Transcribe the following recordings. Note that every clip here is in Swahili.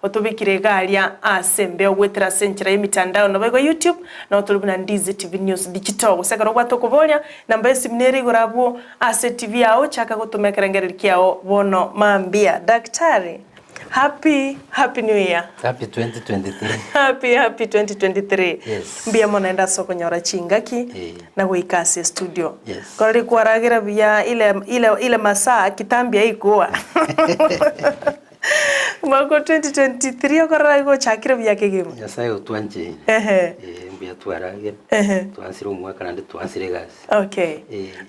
otubikire garia asembe ogwetera senchera emitandao no bego YouTube na otulubuna Ndizi TV News Digital gusakara gwato kubonya namba esimineri gorabo ase TV yao chaka gutumekera ngereri kiao bono mambia daktari. Happy New Year. Happy 2023. Happy 2023. Yes. Mbia mona soko nyora chingaki na guikasi studio. Yes. Kori kwaragira bia ile masaa kitambia ikuwa. Mwako 2023 okora iko chakira bia kegemo. Nyasaye utwanje. Mbia twaragira. Twansira umwaka nande twansire gasi. Okay.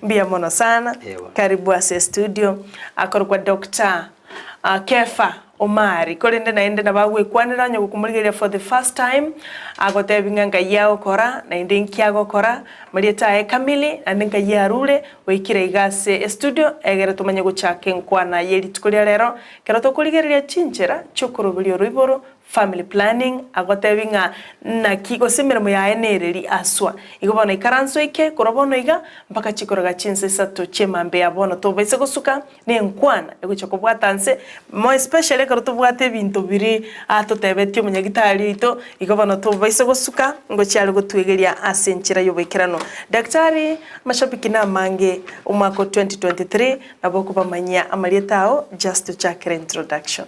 Mbia mona sana. Karibu ase studio. Akoro kwa Dr.Kefah Omari kolende naende na bagwe kwanira nyo kumurigeria for the first time agotebinga ngai yao kora na inde nkiago kora marieta e kamili andinga yarure wikire igase studio egere tumanye guchake nkwana yeri tukuria rero kero tukurigeria chinchera Okoroberia Oroiboro family planning agotebinga na kigo simirimo ya enereri aswa igobona ikaranso ike korobono iga mpaka chikoroga chinse sato chemambe yabono to baise gusuka ne nkwana egucha kubwatanse mo especially karo tubwate bintu biri atotebetyo munyagitari ito igobona to baise gusuka ngo cyari gutwegeria asenchira yobekirano daktari mashabiki na mange umwako 2023 nabo kubamanya amalietao just to check introduction.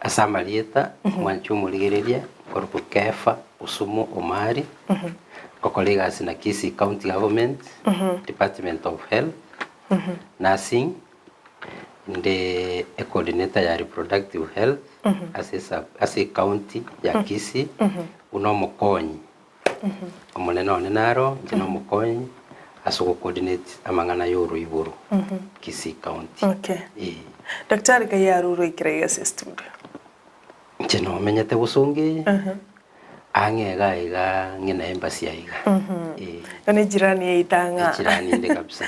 Asamalieta mwanchu muligereria Dr.Kefah usumu Omari kokolega na Kisii County Government Department of Health Nursing the coordinator ya reproductive health as a county ya Kisii unomokonyi omonena onenaro jinomokonyi asuko coordinate amangana ya Oroiboro Kisii County. Okay. Daktari kayaruro ikirega studio. Cheno menyete busonge angega iga ngina embassy iga Yone jirani yeitanga jirani inde kabisa.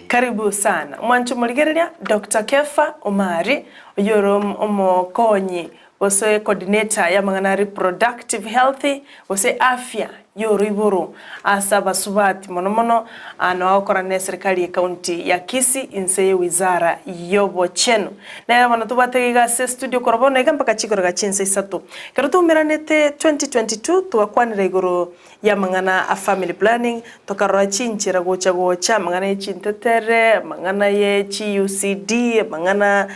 Karibu sana mwancho muligereria Dr.Kefah Omari oyoro omokonyi ose coordinator ya mangana reproductive health ose afya Oroiboro asaba subati monomono anawakora ne serikali ya county ya Kisii inse wizara yobo chenu na yabana tubategiga se studio korobona igamba kachikoroga chinse isato kero tumiranete 2022 twakwanira igoro ya mangana a family planning tokarora chinchira gocha mangana ye chintetere mangana ye UCD mangana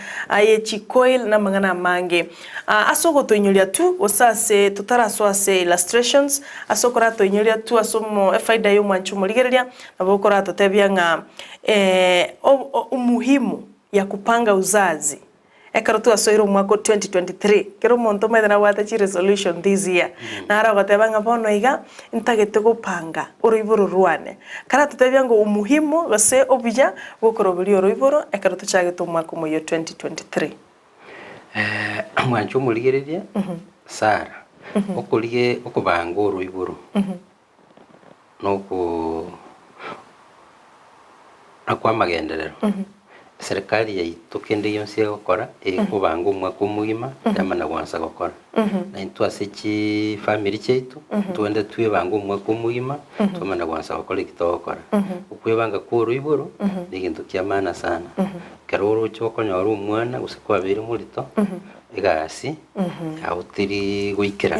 ye coil na mangana mange asoko tonyolia tu osase tutaraso ase illustrations asokora toinyolia tu asomo faida yo mwanchu muligereria nabokora totebia nga umuhimu ya kupanga uzazi ekaro tu asoiro mwako 2023 kero monto methana wata chi resolution this year na ara goteba nga bono iga intagete gupanga Oroiboro ruane kara totebia ngo umuhimu base obuya Okoroberia Oroiboro ekaro tu chage tu mwako mo 2023 mwanchu muligereria Sara okulige okubanga Oroiboro noko akwamagenderero serikali ya itokende yonse gukora kubanga umwaka umugima yamana gwansa gukora na into asechi family cheitu tuende twebanga umwaka umugima tumana gwansa gukora kitokora ukwebanga ku Oroiboro nigintu kyamana sana karoro chokonyora umwana usikwa biri murito egasi autiri guikira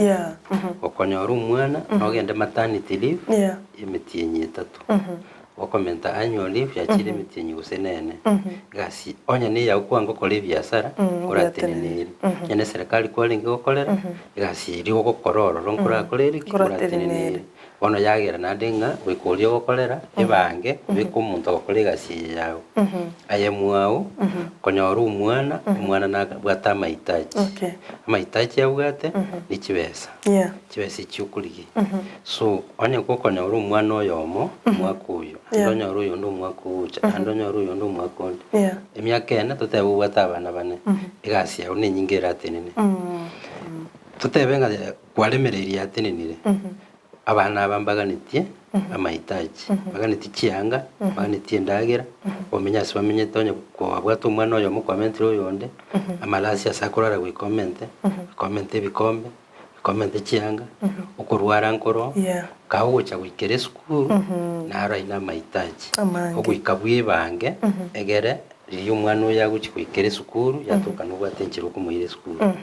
okonyora umwana nogende maternity leave emitienye 3 wakomenta annual leave yakire emitienye gusenene gasi onya ne yakwanga kole biashara kuratenenere nyene serikali kwalinge gukorera gasi iri gukororo ronkora koreri kuratenenere bono yagera nadenga wikorio gukorera ebange bikumuntu gukorera gasi yawo ayemwao konyora umwana na bwata mahitaji mahitaji yabwate ni kibesa kibesa cyukurige so onya konyora umwana oyomo mwakuyo ndonyora uyo ndo mwakuja ndonyora uyo ndo mwakonde emyaka ena totebu bwata abana bane egasi yawo ni nyingera tenene totebenga kwaremereria tenenire abana bambaganitie amahitaji baganitie kianga baganitie ndagera omenya sibamenye tonye ko bwato umwana oyo mu comment oyonde amalasi asakurara ku comment bikombe kianga okurwara nkoro kawo cha wikere school na ara ina mahitaji okuikabwe bange egere iyo mwana oya guchi kwikere sukuru yatuka nubwate nchiro kumuire sukuru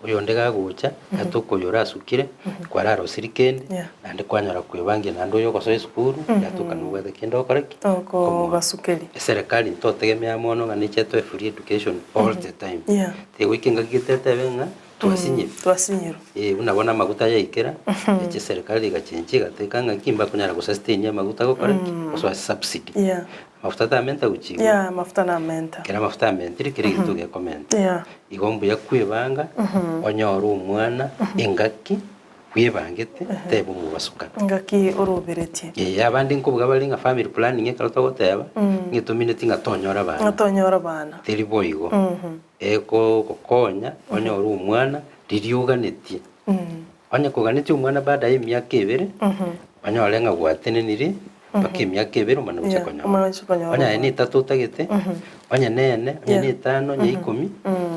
uyo ndega gucha yatukoyora asukire kwararo sirikende ande kwanyora kwebange nando yo koso sukuru yatuka nubwate kendo koreki ko basukeri serikali ntotegemea mono ganiche to free education all the time te wikinga gitete benga twasinyiro unabona maguta ya ikera eche serikali gachenchi gatekanga kimba kunyara ku sustain ya maguta go koreki so subsidy mafuta tamenta uchiwa mafuta na menta kera mafuta mentiri kiri gitu ge comment igombu ya kwibanga onyoru umwana engaki kwibangete tebo mu basuka ngaki oroberetie abandi nkubwa bali nga family planning ekarato goteba ngitumine tinga tonyora bana tiri boigo eko kokonya onyoru umwana ririuganetie onya kuganetie umwana baada ya miaka 2 onyore nga gwatene niri bakimya kebero mana uchakonya onya ni 3 tagete onya nene onya ni 5 onya 10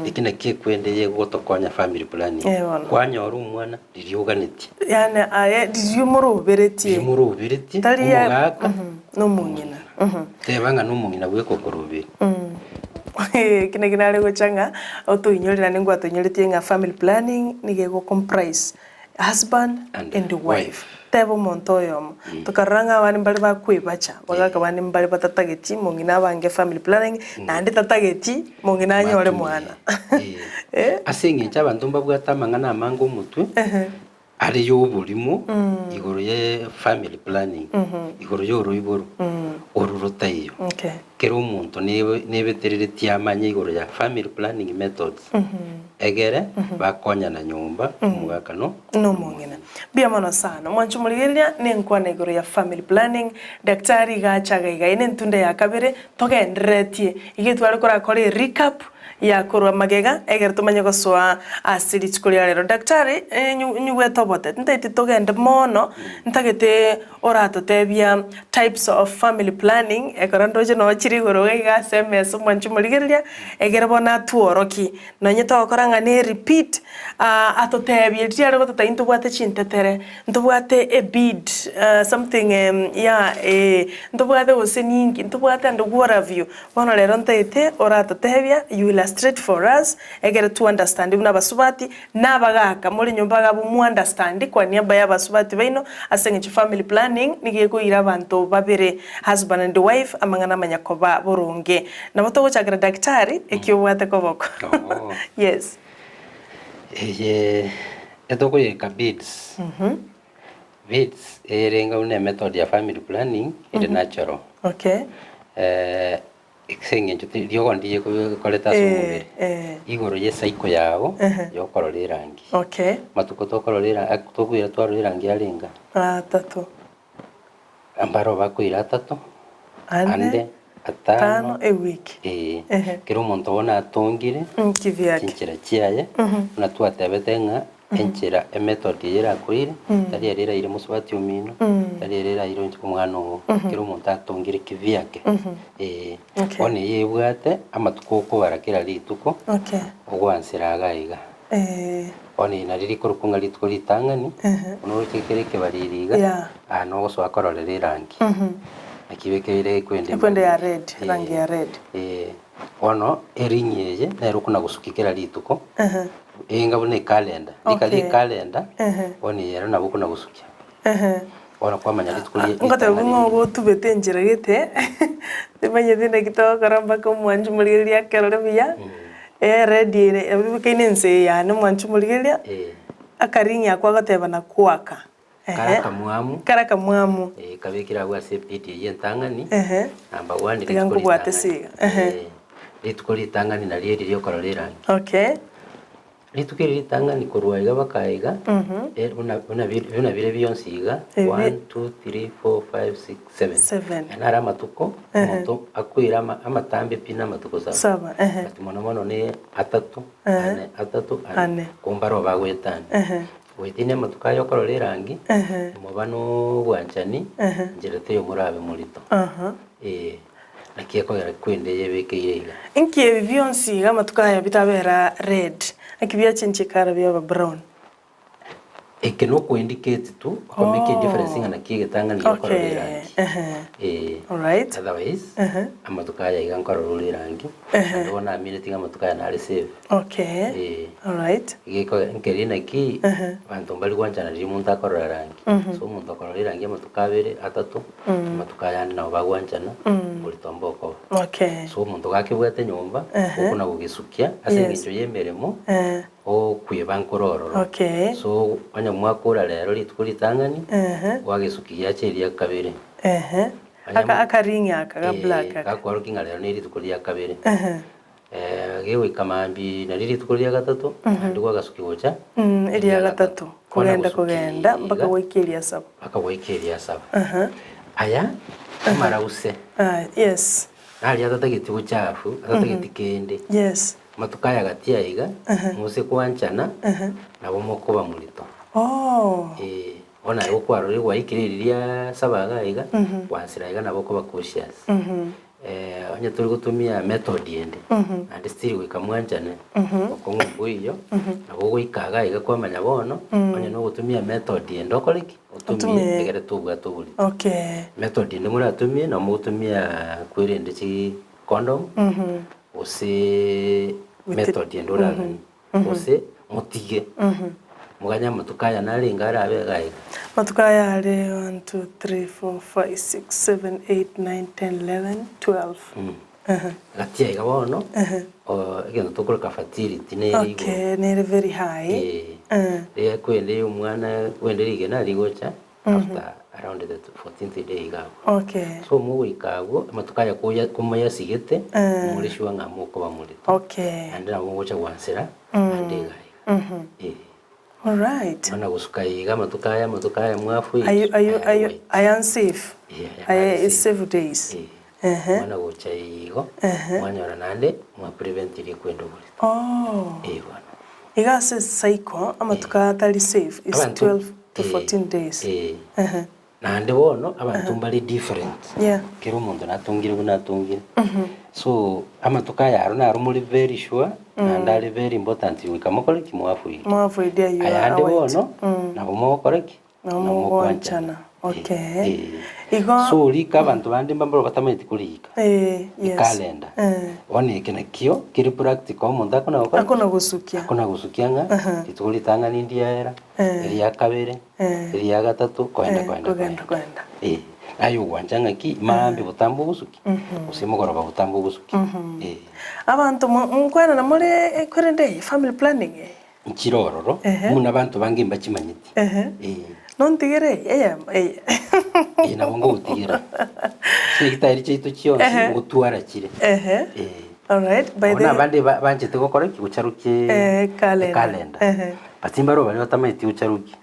ikina kikwendeye gotokonya family planning kwanyora umwana ririuganetie yani ririumuruberetie umugaka no munyina tebanga no munyina gweko korobera kina kinale gochanga otoinyorera ningwa tonyoretie nga family planning nigego comprise husband and wife tebo montoyo tukaranga abani mbali bakwibacha bagaka bani mbali batatageti mungina bange family planning nandi tatageti mungina nyore mwana asingi chabantu mbabwatamanga na mango mutwe ari yo bulimo igoro ye family planning igoro yo Oroiboro orurutayo kero umuntu nebeterere tiamanye igoro ya family planning methods egere bakonya na nyumba umugaka no mungina bia mono sana mwanchu muligeria nenkwana igoro ya family planning daktari gachaga igaine ntunda ya kabere togenderetie igitwara kora recap ya korwa magega egere tumanye goswa asiri chikulia rero daktari nyugwe tobote ntete togende mono ntagete orato tebia types of family planning ekorando no chiri goro ga SMS mwanchu muligeria egere bona tuoroki nonye tokoranga ne repeat atotebia tiare gotota intubwate chintetere ntubwate a bid something ntubwate oseningi ntubwate ndo gwara view bona rero ntete orato tebia you will straight for us egere to understand una basubati nabagaka muri nyumba gabo mu understand kwa niaba ya basubati baino asenge family planning nigeko ira abantu babere husband and wife amangana manyakoba boronge nabato gochagira daktari ekiyobwate koboko yes etoko ye bids bids erenga una method ya family planning ide natural exenge njuti ryogo ndiye koleta somubere igoro ye saiko yao yo kororera rangi matuko to kororera tokwira twarorera rangi arenga 3 ambaro bakwira 3 ande 5 a week kero monto ona atongire kivyake kinchira chiaye na twatebete enchira method yera kwire tari erera ire musubati umino tari erera ire nchiko mwana o kero monto atongire kivyake one yebwate amatuko ko barakira lituko ogwansira agaiga one na riri korukunga lituko litangani ono chekereke baririga no goswa kororera rangi akibekeire kwende ya red rangi ya red ono erinyeje na rukuna gusukikira lituko inga bune calendar ikali calendar oni yero nabukuna gusukia ona kwa manya lituko ngata ngo tubete njira gete temanye dine kitokara ko mwanju muligeria kerore biya red bikainense ya no mwanju muligeria akarinya kwa gateba na kwaka karaka mwamu kabekira gwa sepiti yentangani namba 1 yangu bwatesiga lituko litangani na lieri lyo kororera lituko litangani korwaiga bakaiga una bire byonsiga 1 2 3 4 5 6 7 nara matuko moto akwira amatambe pina matuko saba ati mono ne atatu ane kumbaro bagwetana witine matuka yo kororera rangi mubano bwanchani njerete yo murabe murito akieko yara kwende yebekeire inki byonsi gama tukaya bitabera red akibya chinchikara bya brown It cannot indicate to make a difference in a key tang and Okoroberia. Alright. Otherwise, Amatukaya and Koroli ranking, and 1 minute Amatukaya receive. Okay. Alright. Kerina key, Vantombali Wanjan and Rimunta Korang. So Montokoroli and Yamatukaveri, Atato, Matukaya and Navawanjana, Multomboko. Okay. So Montogaki Wetanyomba, Okuna Gisukia, as in Meremo. O kuibankororo. Okay. So anya mwakora lero litukuli tangani. Wagesukia cheli ya kabiri. Akaringa aka black. Akakoro kinga lero ni litukuli ya kabiri. Gewe kamambi na litukuli ya gatatu. Ndiko gasukiwocha. Eri ya gatatu. Kugenda mpaka wikeli ya saba. Mpaka wikeli ya saba. Aya marause. Yes. Ali atatagiti uchafu, atatagiti kende. Yes. Matukaya gatia iga, muse kuanchana, na bomoko bamulito. Ona yoko arori wa ikiriria sabaga iga, wansira iga na boko bakushas. Onye turi gutumia method yende. And still we kamwanchane. Okongo kuiyo, na bogo ikaga iga kwa manyabono, onye no gutumia method yende okoliki, utumie egere tubuga tubuli. Okay. Method yende muri atumie na mutumia kwirinde chi condom. Ose method yendo ragani ose mutige muganya matukaya nari ngara abegaiga matukaya ari 1 2 3 4 5 6 7 8 9 10 11 12 gatia iga bono egendo tukura ka fertility neri okay neri very high kwende umwana wende rigena rigocha after around the 14th day gago. Okay. So mu ikago matukaya kumaya sigete muri shwa ngamuko bamurito. Okay. And na wocha wansira ande gai. All right. Ana gusukayiga matukaya mwafu. Are you unsafe? It's 7 days. Ana gocha yigo mwanyora nande mwa preventiri kwendo burito. Bwana. Igase cycle amatukaya atari safe is 12 to 14 days. Nande wono abantu mbali different. Kero umuntu natungire bunatungire. So amatukaya aro na rumuri very sure and are very important wikamokole kimwafuide. Mwafuide yo. Ayande wono na bomokoreki. Na mwanchana. Okay. Igo so lika abantu bandi mbambolo batameti kulika. Yes. Calendar. One kena kio kiri practical umuntu akona okora. Akona gusukia. Akona gusukianga itulitanga n'india era. Eri ya kabere. Eri ya gatatu kwenda. Ayo wanjanga ki mambi butambo gusuki. Usimugora babutambo gusuki. Abantu mukwana na muri kurende family planning. Nchirororo muna abantu bangi mbakimanyiti. Nontigere ina bongo utigera. Sekitari cyitu cyose gutwara kire. All right, by the bande banje tegokora kigucaruke calendar. Batimba ro bari batameti ucaruke.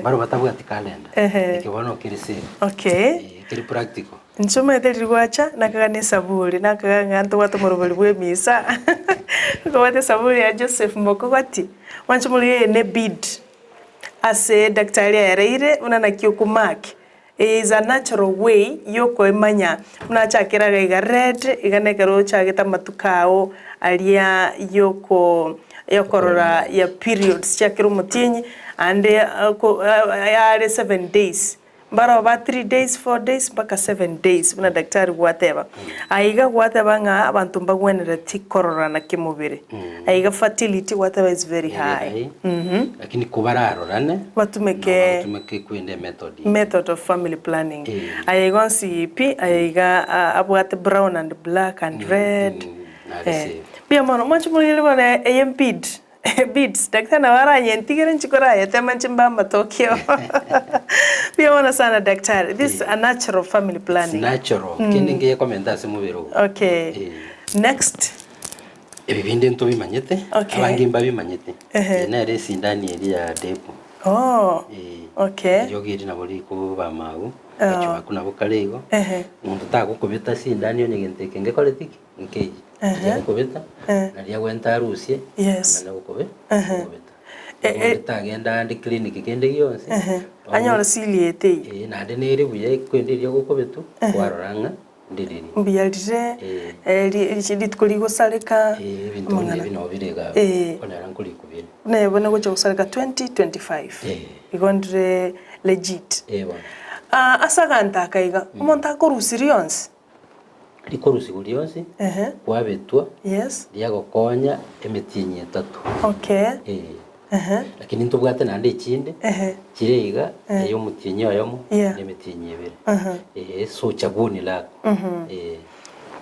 Baro batavuga ati calendar. Ikibona kirisi. Okay. Kiri practical. Nsoma eterirwacha nakagane saburi nakaganganto watomorobali bwe misa. Kwate saburi ya Joseph Mbokogati. Wanchumuli ne bid. Ase daktari yareire unana kiokumaki. Is a natural way yoko emanya unachakira ga red iganekero chageta matukao alia yoko yokorora ya periods chakiro mutinyi and are 7 days bara ba 3 days 4 days mpaka 7 days una daktari whatever aiga whatever nga abantu mbagwenera tikorora na kimubiri aiga fertility whatever is very high lakini kubararorane batumeke kwende method of family planning aiga CP aiga abwate brown and black and red pia mono machumulile bana AMPD beads daktari waranye ntigere nchikora yatema chimbamba Tokyo pia wana sana daktari this is a natural family planning natural kendinge yakomenda se mubiro okay next ebibinde nto bimanyete abangi mbabimanyete na resi ndani ya depo okay yogiri na boli ko bamagu achwa kuna bukalego umuntu takukubita si ndani yo nyegenteke ngekoletiki nkeji kubita nalia kwenta Rusia yes na kubita kubita agenda andi clinic kende yonse anyora siliete na de nere buye kwenderia gukubitu kwaroranga ndiriri mbiyalire richidi tukuri gusarika ibintu bino birega kona rankuri kubira ne bona gocha gusarika 2025 igondre legit asaganta kaiga umuntu akorusi yonse rikorusi yonse kwabetwa yes yagokonya emitinyi 3 lakini ntubwate nande ikinde kirega yo mutinyi yomo n'emitinyi 2 so chaguni la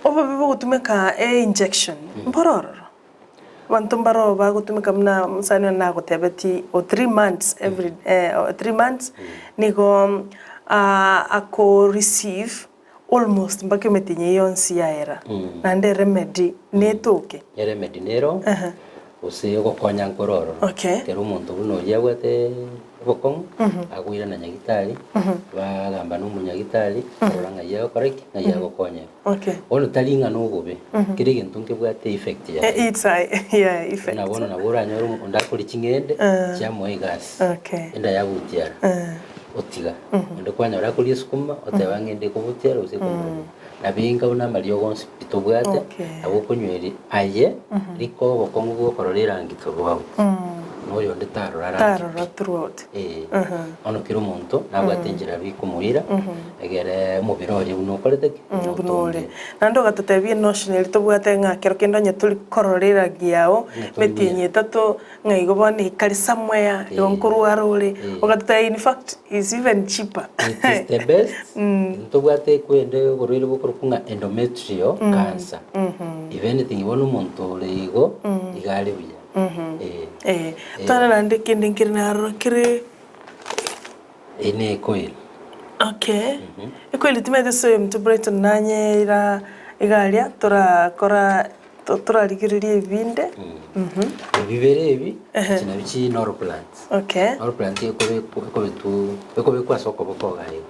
oba bibo gutumeka injection mbororo bantu mbaro ba gutumeka mna musani na gutebeti o 3 months every 3 months nigo ako receive almost mbake metinyi yonsi yaera nande remedy netoke remedy nero use gokonya nkororo kero umuntu buno yagwate bokong agwira na nyagitari bagamba no munyagitari oranga yago koreki na yago konya ono talinga no gobe kiri gintu nkebwate effect ya it's effect na bona na boranya ndakuri kingende cya moigas enda yagutiara otiga ndo kwanya urakuri sukuma otebangende kubutiara use kumuru nabinga una mariyo gonse bitobwate abo kunyweri aye liko bokongo gokororera ngito bwawe noyo ndetarora throughout ono kiro muntu nabwatenjera bikumurira egere mubirori uno koreteke bunore nando gatutebie national tobwate ngakero kendo nyetuli kororera giao metinye 3 ngaigo bone kali somewhere yonkuru arole ogatuta in fact is even cheaper it is the best tobwate kwende gorore bokorkunga endometrial cancer if anything ibona umuntu leigo igale buya tana nande kende nkirina rokire ene coil coil timete so mtu Brighton nanye ira igalia tora ligiririe binde bibere ibi kina bichi nor plants nor plant eko kwa soko boko gaye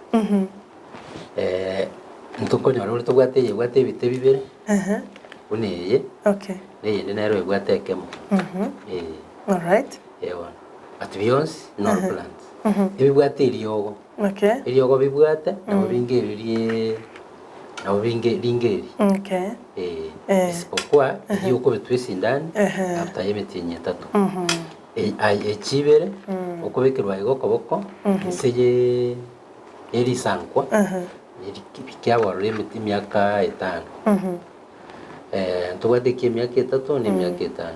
ntukonya rero tubwate bite bibere uneye neye nero ebwate kemo all right at beyonce nor plants ebwate iriyogo iriyogo bibwate nabo bingebirie nabo bingeri isipokuwa yuko bitwisi ndani after yemetinye 3 echibere okobekirwa igokoboko iseye eri sankwa bikyabora emiti myaka 5 tubadike myaka 3 ni myaka 5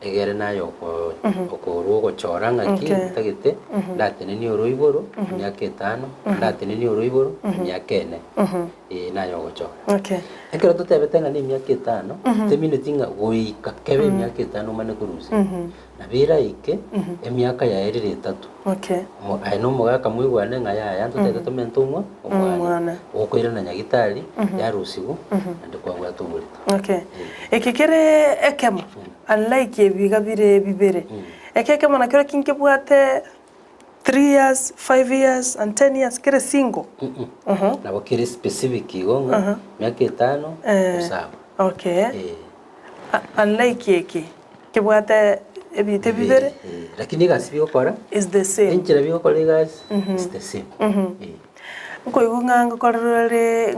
egere nayo okorugo choranga ki tagete datene ni Oroiboro myaka 5 datene ni Oroiboro myaka 4 nayo gochora ekero tutebetenga ni myaka 5 teminitinga goika kebe myaka 5 mane kurusi nabira ike emyaka ya erire 3 aino mogaka mwigwane ngaya tutete tomentumwa omwana okoira na nyagitari yarusigu ndikwa gwatubulita ekikere ekemo unlike biga bibere ekekemo nakero kinkebwate 3 years 5 years and 10 years kere single nabo kere specific igonga myaka 5 usaba unlike kebwate ebite bibere lakini gasi bikora is the same enchira bikora guys is the same ko igunganga korore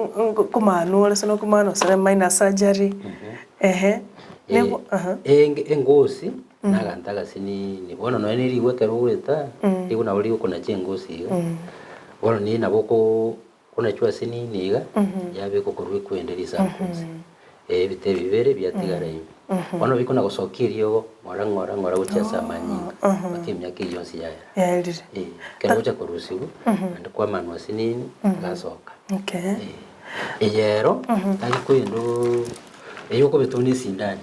kumanu sono kumanu sare minor surgery nebo engosi nagantaga sini bona no eni riwe kerureta igo na buri uko na chengosi bona ni naboko kuna chwa sini niga yabe ko kurwe kwenderisa bite bibere byatigara ibi bona biko na gosokirio ngora guchasa manyi bakimya kiyonsi yaya kero cha kurusigu ndikwa manwa sinini gasoka yero tali kwendo eyuko betuni sindani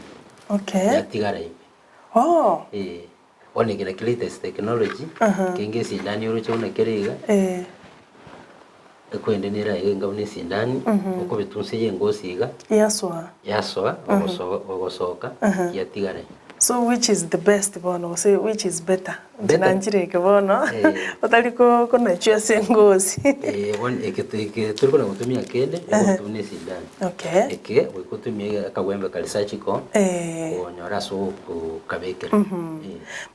yatigara ibi one kila latest technology kenge sindani urucho una kerega ekwendenera enga une sindani uko betunse yengosiga yaswa ogosoka yatigara. So which is the best one, or say which is better? Nanjireke bono. Otaliko kuna chua sengozi. Turiko na kutumia kende, kutumia sindani. Okay. Eke kutumia akawembe kalisachiko. Onyora so kabekera.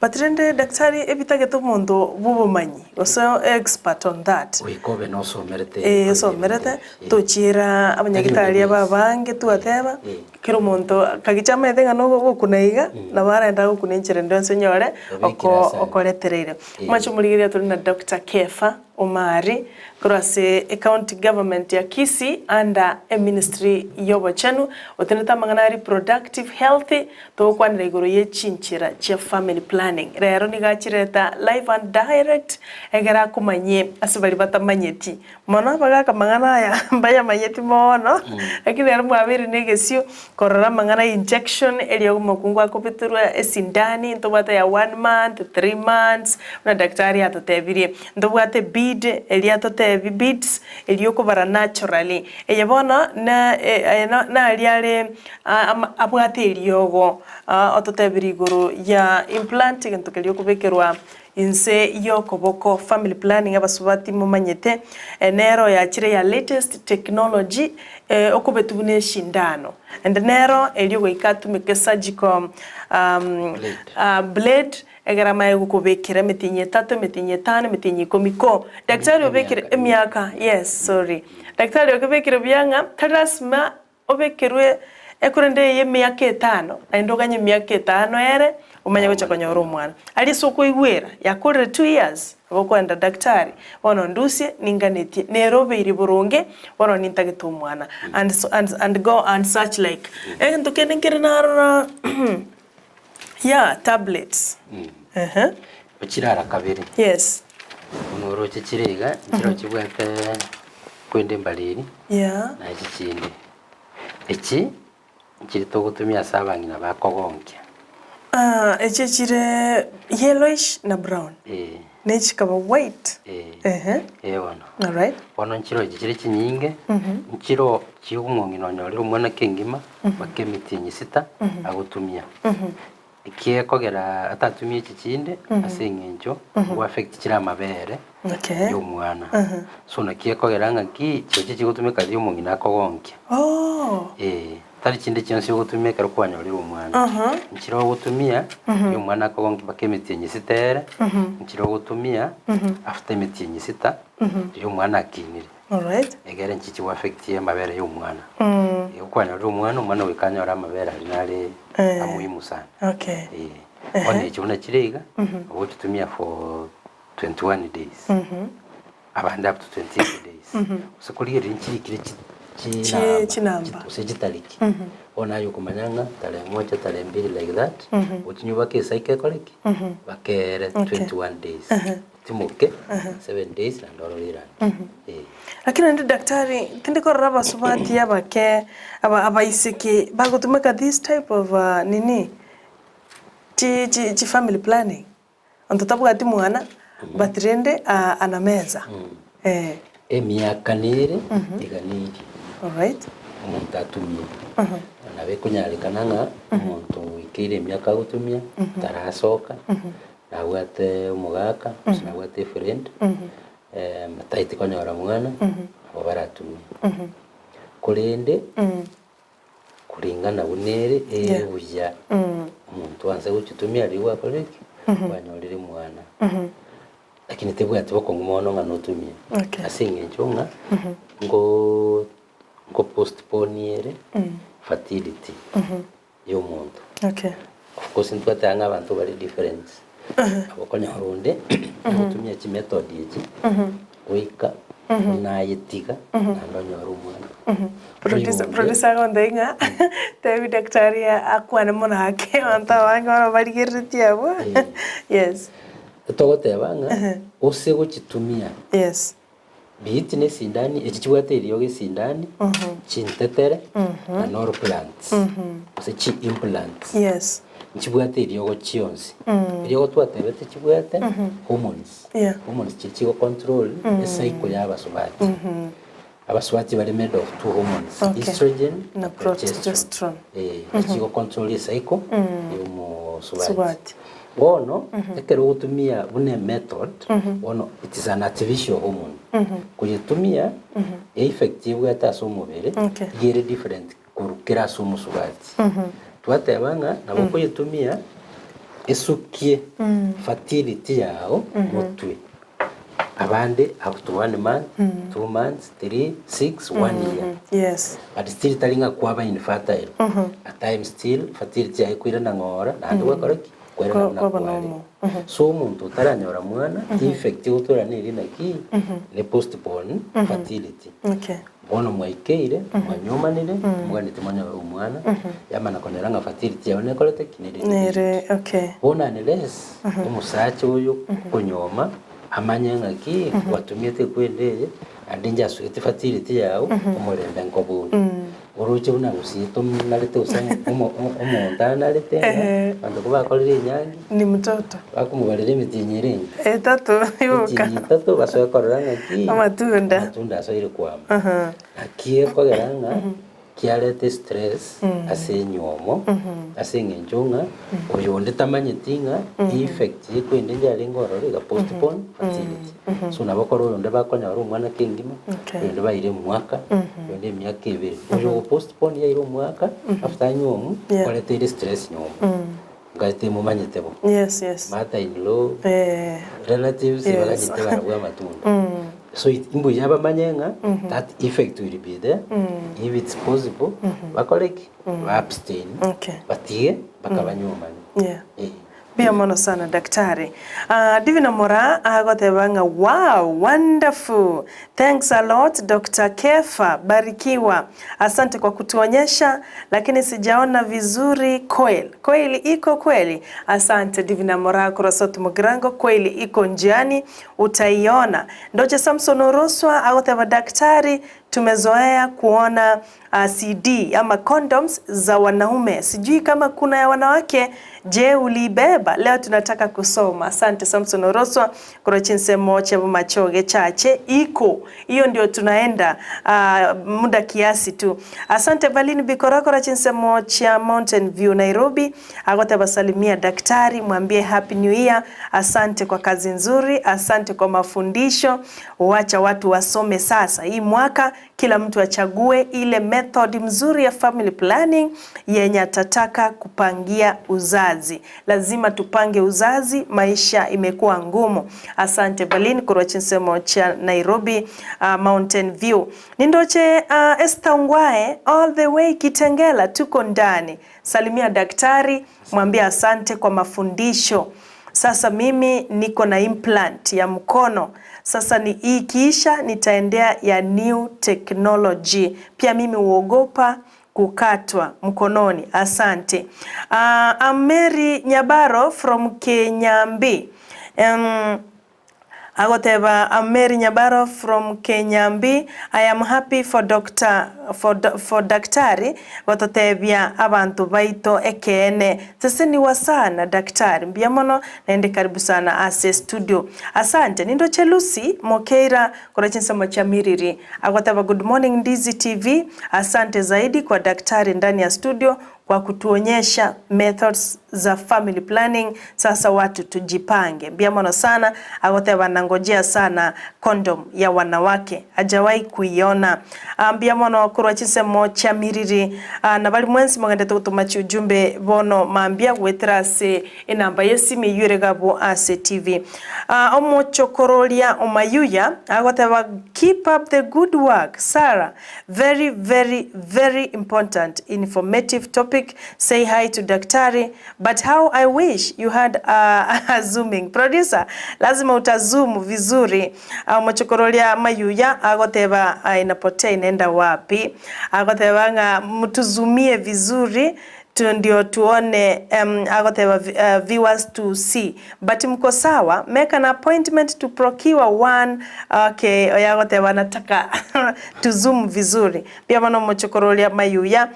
Batrende daktari ebitage to mondo bubumanyi. Also expert on that. Oikobe no so merete. So merete to chira abanyagitari ababange tuateba. Kiro mondo kagichama edenga no gukunaiga na barenda gukunenchera ndonse nyore okoretereire. Macho muligiria tuli na Dr.Kefah Omari kurase county government ya Kisii under a ministry yobo chenu oteneta mangana reproductive health to kwanira igoro ye chinchira cha family planning rero nigachireta live and direct egera kumanye asibali batamanyeti mona bagaka mangana ya mbaya manyeti mono lakini rero mwabiri negesio korora mangana injection eliyo mukungu akopiturwa esindani ntobata ya 1 month 3 months na daktari atotebirie ndobwate bead eliato beads elioko bara naturally eyabona na aliale abwate eliogo ototebirigoro ya implanting ntokelioko bekerwa inse yokoboko family planning abasubati mumanyete enero ya chire ya latest technology okobetubune shindano and nero eliogo ikatumike surgical blade egera mae gukubekira mitinye 3 mitinye 5 mitinye 10 daktari obekire emiaka daktari obekire byanga tarasma obekirwe ekurende ye miaka 5 aindoganye miaka 5 ere umanya gocha konyora umwana ali soko igwera yakore 2 years abokwenda daktari bono ndusie ninganetie nerobiri burunge bono nintagita umwana and go and such like ento kenengere na tablets. Ochirara kabiri. Yes. Unoro chiriga, chiro chibwate kwende mbaliri. Yeah. Na ichinde. Echi chiri to gutumia sabangina bakogonkia. Echi chire yellowish na brown. Nechi kaba white. Wono. All right. Wono chiro chiri chinyinge. Chiro chiugumongino nyoriro mwana kengima bakemiti nyisita agutumia. Ikie kogera atatumie chichinde asengenjo ngo affect chira mabere y'umwana so nakie kogera ngaki cyo chigutumika ryo mungina kogonke tari chinde cyonse gutumika rukwanyori umwana nchiro gutumia y'umwana kogonke bakemiti nyisitere nchiro gutumia after miti nyisita y'umwana akinire. All right. Egere nchichi wa affect ye mabere y'umwana y'ukwanyori umwana wikanyora mabere rinare amuhimu sana. Okay. One chuna chiriga wotutumia for 21 days. Abandi up to 28 days. Usakuriye rinchi chinamba. Usejitaliki. Ona yo kumanyanga tarehe 1 tarehe 2 like that. Utinyubake cycle koleki. Bakere 21 days. Timuke 7 days and all around. Lakini ndi daktari tindiko raba subati yabake abaisiki bagutumeka this type of nini chi family planning antotabuga ati mwana batrende anameza miaka nere iganiri. All right. Umuntu atumye nabe kunyarekananga umuntu ikire miaka gutumia tarasoka nawate umugaka nawate friend mataiti konyora mwana obaratumye kurende kuringana bunere buya umuntu anze gutumia riwa koleki wanyorire mwana lakini tebwate bokongumono nganotumye asinge nchonga ngo postpone fertility y'umuntu. Okay. Of course ntwatanga abantu bari different abokonya runde gutumia chi method yechi wika na yetiga ndonyo rumwana producer gondenga tebi daktari akwana mona hake anta wanga bari geriti abo. Yes. Togote banga ose guchitumia. Yes. Biti ne sindani echichwate iliyoge sindani chintetere na nor plants ose chi implants. Yes. Nchibwate iliyogo chionsi iliyogo twatebete chibwate hormones. Hormones chichigo control cycle ya basubati. Abasubati bari made of 2 hormones, estrogen na progesterone. Chichigo control cycle yo mo subati. Wono ekero gutumia bune method wono it is an artificial hormone kuyitumia effective ata somubere gere different kurukira somusubati twatebanga nabo kuyitumia esukie fertility yao mutwe abande up to 1 month 2 months 3 6 1 year yes but still talinga kwaba infertile at times still fertility yakwira na ngora na ndo koreki kwera na kwale so muntu taranyora mwana effective utora niri na ki le postpone fertility bono mwaikeire mwanyomanire mwana timanya umwana yamana koneranga fertility yaone kolete kinere bona ni less umusache uyu kunyoma amanya ngaki watumite kwendeye andinja suite fertility yao umurenda nkobuni uruche una usito nalete usanga umonda nalete ando kuba kolire nyangi ni mtoto akumubalire mitinyirenge tatu yuka tatu basoya koranga ki matunda so ile kwama akie kogeranga kialete stress ase nyomo ase ngenjonga oyonde tamanyitinga effect yekwende njali ngorore ga postpone fertility so nabakoro yonde bakonya ru mwana kingima yonde baire mwaka yonde myaka ibiri oyo postpone ya iro mwaka after nyomo kolete stress nyomo ngate mumanyitebo yes mata in law relatives bagajite barabwa matunda so imbu yaba manyenga that effect will be there if it's possible bakoleki abstain batie bakabanyomani Bia mono sana daktari. Divina Mora agotebanga wow wonderful. Thanks a lot Dr.Kefah, barikiwa. Asante kwa kutuonyesha lakini sijaona vizuri kweli iko kweli. Asante Divina Mora kurasotu mugrango kweli iko njiani utaiona. Ndoje Samson Oroswa agoteba daktari tumezoea kuona CD ama condoms za wanaume. Sijui kama kuna ya wanawake. Je, ulibeba? Leo tunataka kusoma. Asante Samson Oroswa kurochinse moche machoge chache iko. Hiyo ndio tunaenda muda kiasi tu. Asante Valini Bikora kurochinse moche Mountain View Nairobi. Agote basalimia daktari, mwambie happy new year. Asante kwa kazi nzuri, asante kwa mafundisho. Wacha watu wasome sasa. Hii mwaka kila mtu achague ile method mzuri ya family planning yenye atataka kupangia uzazi. Lazima tupange uzazi, maisha imekuwa ngumu. Asante Balin kurochinse cha Nairobi Mountain View. Nindoche Esther Ngwae all the way Kitengela tuko ndani. Salimia daktari, mwambie asante kwa mafundisho. Sasa mimi niko na implant ya mkono. Sasa ni ikiisha nitaendea ya new technology. Pia mimi uogopa kukatwa mkononi. Asante. Omari Nyabaro from Kenyambi. Agoteba Omari Nyabaro from Kenyambi. I am happy for daktari watotebia abantu baito ekene. Sasa ni wasana daktari mbiamono naende karibu sana ase studio. Asante nindo Chelusi Mokeira kurachinsa machamiriri. Agoteba good morning Ndizi TV. Asante zaidi kwa daktari ndani ya studio kwa kutuonyesha methods za family planning. Sasa watu tujipange. Mbiamono sana agoteba nangojea sana condom ya wanawake. Hajawahi kuiona. Mbiamono kurwachise mocha miriri na bali mwensi mwagende tukutumachi ujumbe bono maambia wetrase inamba yesimi yuregabo ase TV. Okoroberia Omayuya agoteba keep up the good work Sarah, very very very important informative topic. Say hi to daktari, but how I wish you had a zooming producer. Lazima utazoom vizuri. Okoroberia Mayuya agoteba inapotea inaenda wapi? Agoteba mtuzumie vizuri ndio tuone agoteba viewers to see, but mko sawa. Make an appointment to procure one. Okay, agoteba nataka to zoom vizuri. Pia mano Okoroberia Mayuya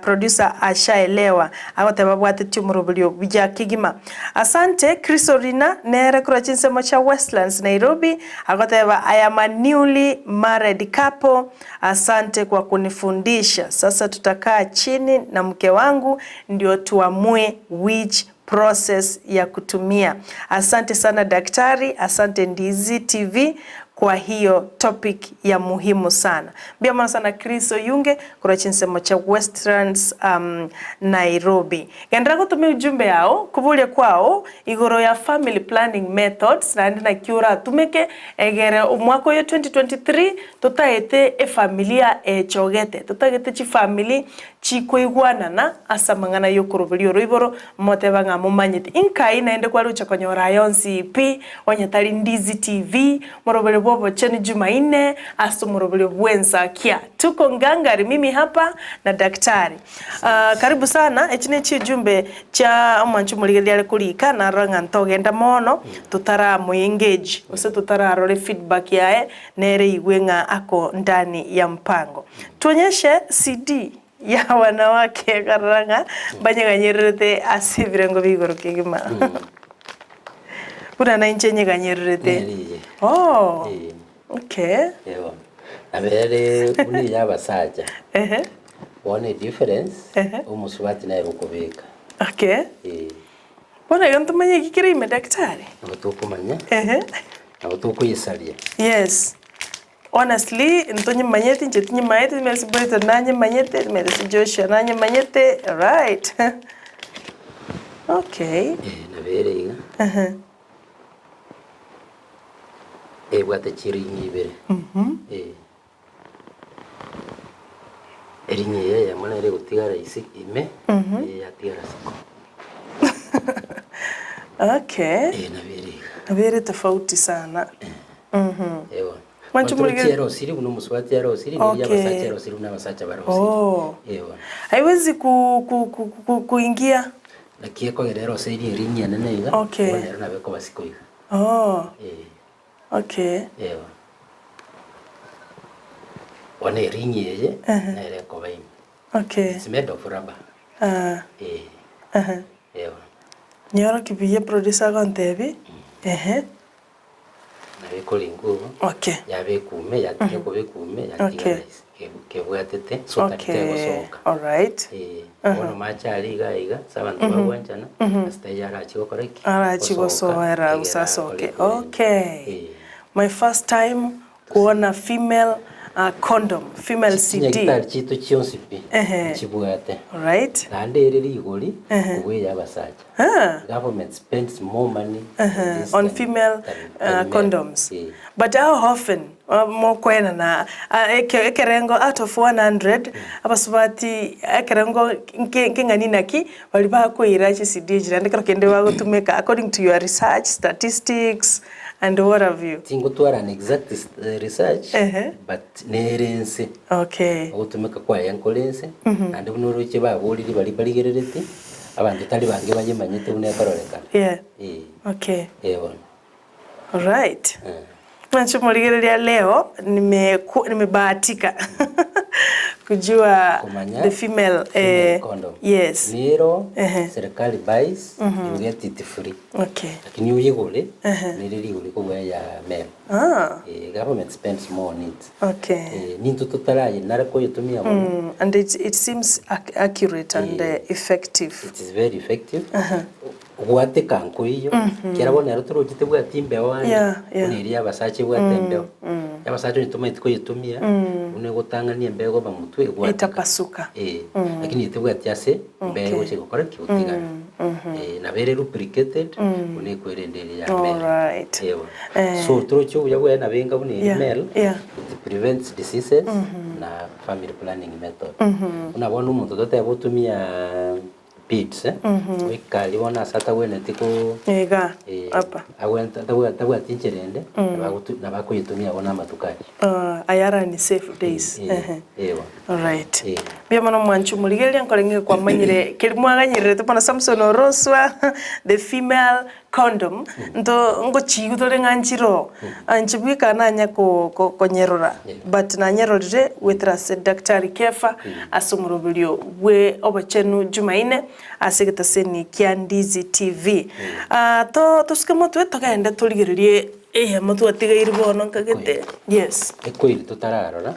producer ashaelewa. Agoteba bwate tumurubulio bija kigima. Asante Krisorina nere kurachinse mocha Westlands Nairobi. Agoteba I am a newly married couple. Asante kwa kunifundisha. Sasa tutakaa chini na mke wangu ndio tuamue which process ya kutumia. Asante sana daktari, asante Ndizi TV kwa hiyo topic ya muhimu sana. Bia sana Chris Oyunge kwa chinsemo cha Westlands Nairobi. Gendera kutumia ujumbe yao kubulia kwao igoro ya family planning methods na ndina kiura tumeke egere umwako yo 2023 tutaete familia chogete tutagete chi family chi kuigwanana asa mangana yo Okoroberia Oroiboro moteba nga mumanyite inkai naende kwa rucha konyora yonsi pi onyatari Ndizi TV morobele bobo cheni Jumaine aso morobele bwenza kia tuko ngangari mimi hapa na daktari. Karibu sana echine chi jumbe cha mwanchu muligelia kulika na ranga ntogenda mono tutara mu engage ose tutara role feedback yae nere igwenga ako ndani ya mpango. Tuonyeshe CD ya wanawake karanga banyeganyerete asivirengo bigoro kigima. Kuna na inche ganyerete. Oh. Okay. Ewa. Abere uni yaba saja. One difference umusubati na rukubika. Okay. Bona gantu manye kikirime daktari. Ngotukumanya. Ngotukuyisalia. Yes. Honestly, ntonye manyete nchetinye manyete mesi boita nanye manyete mesi Joshua nanye manyete right. Okay. Na bere iga. Bwate chiringi bere. Erinye ya mwana ile gutigara isi ime ya tigara siko. Okay. Na bere iga. Na bere tofauti sana. Ewa. Manchu muligere siri uno muswati yaro siri ni ya basacha yaro siri na basacha baro siri. Oh. Ewa. Haiwezi kuingia. Na kieko gerero siri erinye nene iga. Okay. Wana na beko basiko iga. Oh. Okay. Ewa. Wana erinye ye na ereko baini. Okay. It's made of rubber. Ewa. Nyoro kibiye producer kontebi. Na beko linguo. Okay. Ya bekume ya teko bekume ya tigara kebwatete so tatego soka. All right. Ono machari iga sabantu bawanjana astajara chigokoreki. Ara chigosoera usasoke. Okay. My first time kuona female condom, female CD. Nyakitari chitu chionsipi chibwate. All right. Nande ere ligori uwe yabasacha. Government spends more money on female condoms. But how often mo kwena na ekerengo out of 100 abasubati ekerengo ngengani naki bali ba kwira chi CD jirande karo kende wa gutumeka according to your research statistics and what have you. Tingo to an exact research but nerense. Okay. Gutumeka kwa yankolense and bunuru che ba boli bali baligererete abantu tali bange banyemanyete unekaroreka. Yeah. Okay. Ewa. All right. Manchu muligelia leo nimebahatika kujua the female condom. Yes. Nero serikali buys you get it free. Okay. Lakini uyigule nilili kwa ya male. Government spends more on it. Okay. Nintu tutaraye narako yotumia and it seems accurate and effective. It is very effective. Guate kanko iyo kirabona ruturo gitebwa timbe wanje uniria basache bwatembe yabasache nituma itiko yitumia une gutangania mbego bamutwe gwate itapasuka lakini itebwa tiase mbego chigokora kiutigana na very lubricated une kwerenderia ya male. Right. So turo cyo yabwe na benga bune male it prevents diseases na family planning method unabona umuntu totabotumia pits wikali wana sata wene tiko apa awenta tawa tincherende nabako yitumia wana matukaji ayara ni safe days all right bia mano mwanchu muligelia nkolenge kwa manyire kilimwaganyire tupona Samson Oroswa the female condom ndo ngochi gutore nganchiro anchibwika nanya ko nyerora but na nyerorire with Dr.Kefah asumurobilio we obachenu Jumaine asigeta seni kia Ndizi TV to skemo twetokaenda tuligererie mutu atiga iribono kagete. Yes. Ekoiri tutararora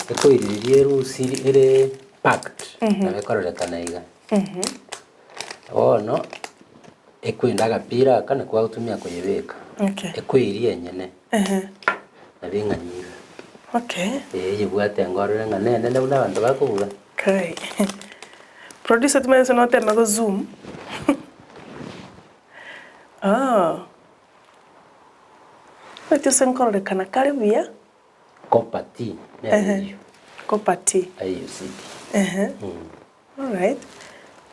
ekoiri rieru siri ere packed na bekorore kanaiga no ekwenda agapira kana kwa gutumia kuyibeka. Okay. Ekwirie nyene. Nabing'anyira. Okay. Yibwate ngorore ng'anene ndabona abantu bakubuga. Okay. Producer tumeze no tena go zoom. Ati senkorore kana karibia. Kopati. Kopati. Ayo sidi. All right.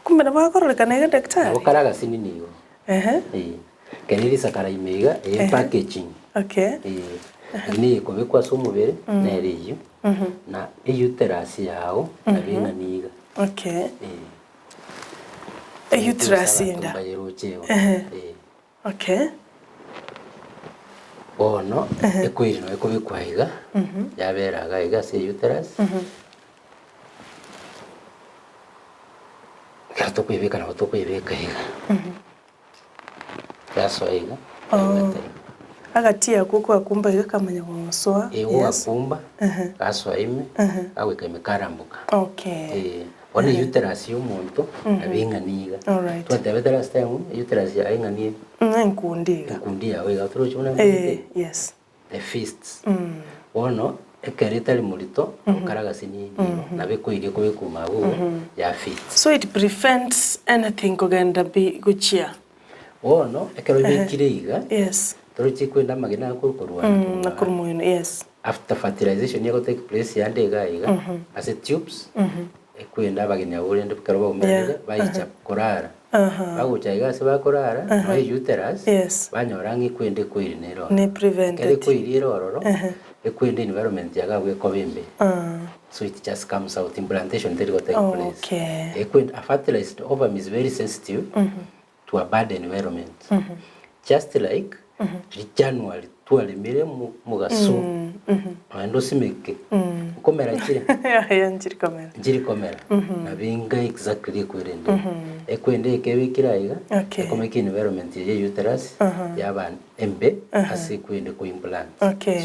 Kumbe na bakorore kana daktari. Okaraga sini niyo. Keniri sakara imega packaging. Okay. Ni kubikwa sumubere neriyo. Na uterus yawo nabing'aniga. Okay. Uterus inda. Okay. Bono ekwiri no ekubikwa iga. Yaberaga iga se uterus. Kato kwibika na to kwibika iga. Kaso iga. Agatia kuko akumba iga kamanya guswa. Yes. Akumba. Kaso ime. Awe kemikarambuka. Okay. One uterus y'umuntu abing'aniga. Twatebete last time uterus ya ing'aniga. Nkundiga. Nkundiga we gaturo chuna. Yes. The fists. Ono ekereta limulito okaraga sinini nabikoige kubikuma buwe ya fit. So it prevents anything kugenda guchia. Ono ekero bikiriga. Yes. Torochi kwenda magena kurukorwa. Na kurumuino. Yes. After fertilization yago take place yande iga as a tubes. Ekwenda bagenya urende bikaroba umerega bayicha korara. Bagucha iga se bakorara no uterus. Yes. Banyorangi kwende kwirinero. Ne prevented. Kere kwiriro ekwende environment yagabwe kobembe. So it just comes out implantation that will take place. Okay. Ekwende a fertilized ovum is very sensitive to a bad environment. Just like January twalimire mugaso ando simeke komera kire ya njiri komera na binga exactly kwirende ekwende ekebikira iga ekomeka environment ye uterus yaban embe asikwende ko implant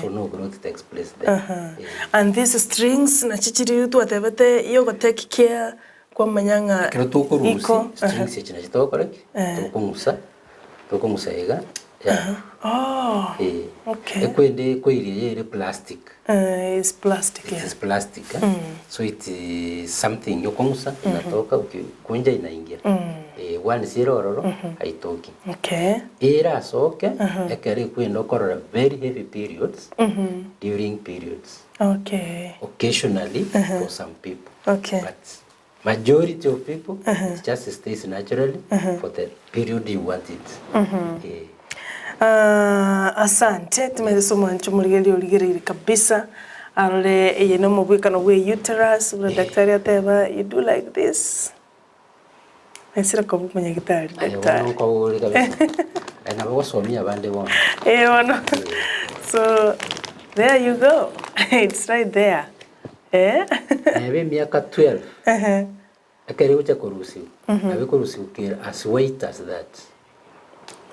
so no growth takes place there. And these strings na chichiri tu atebete yo go take care kwa manyanga iko strings china chitokore tokumusa iga. Okay. Ekwende kwiriye ire plastic. It's plastic. It is plastic. So it is something yokongusa inatoka ukikunja inaingia. One zero ororo haitoki. Okay. Ira soke ekere kwenda korora very heavy periods during periods. Okay. Occasionally for some people. Okay. But majority of people it just stays naturally for the period you want it. Asante tumesoma nchumuligeli uligeri kabisa arole yeno mubikano we uterus ura daktari ateba you do like this esira ko manya gitari daktari ko uri kabisa na bosomia bande bona ono so there you go. It's right there ebe miaka 12 akari ucha korusi abe korusi ukira as white as that.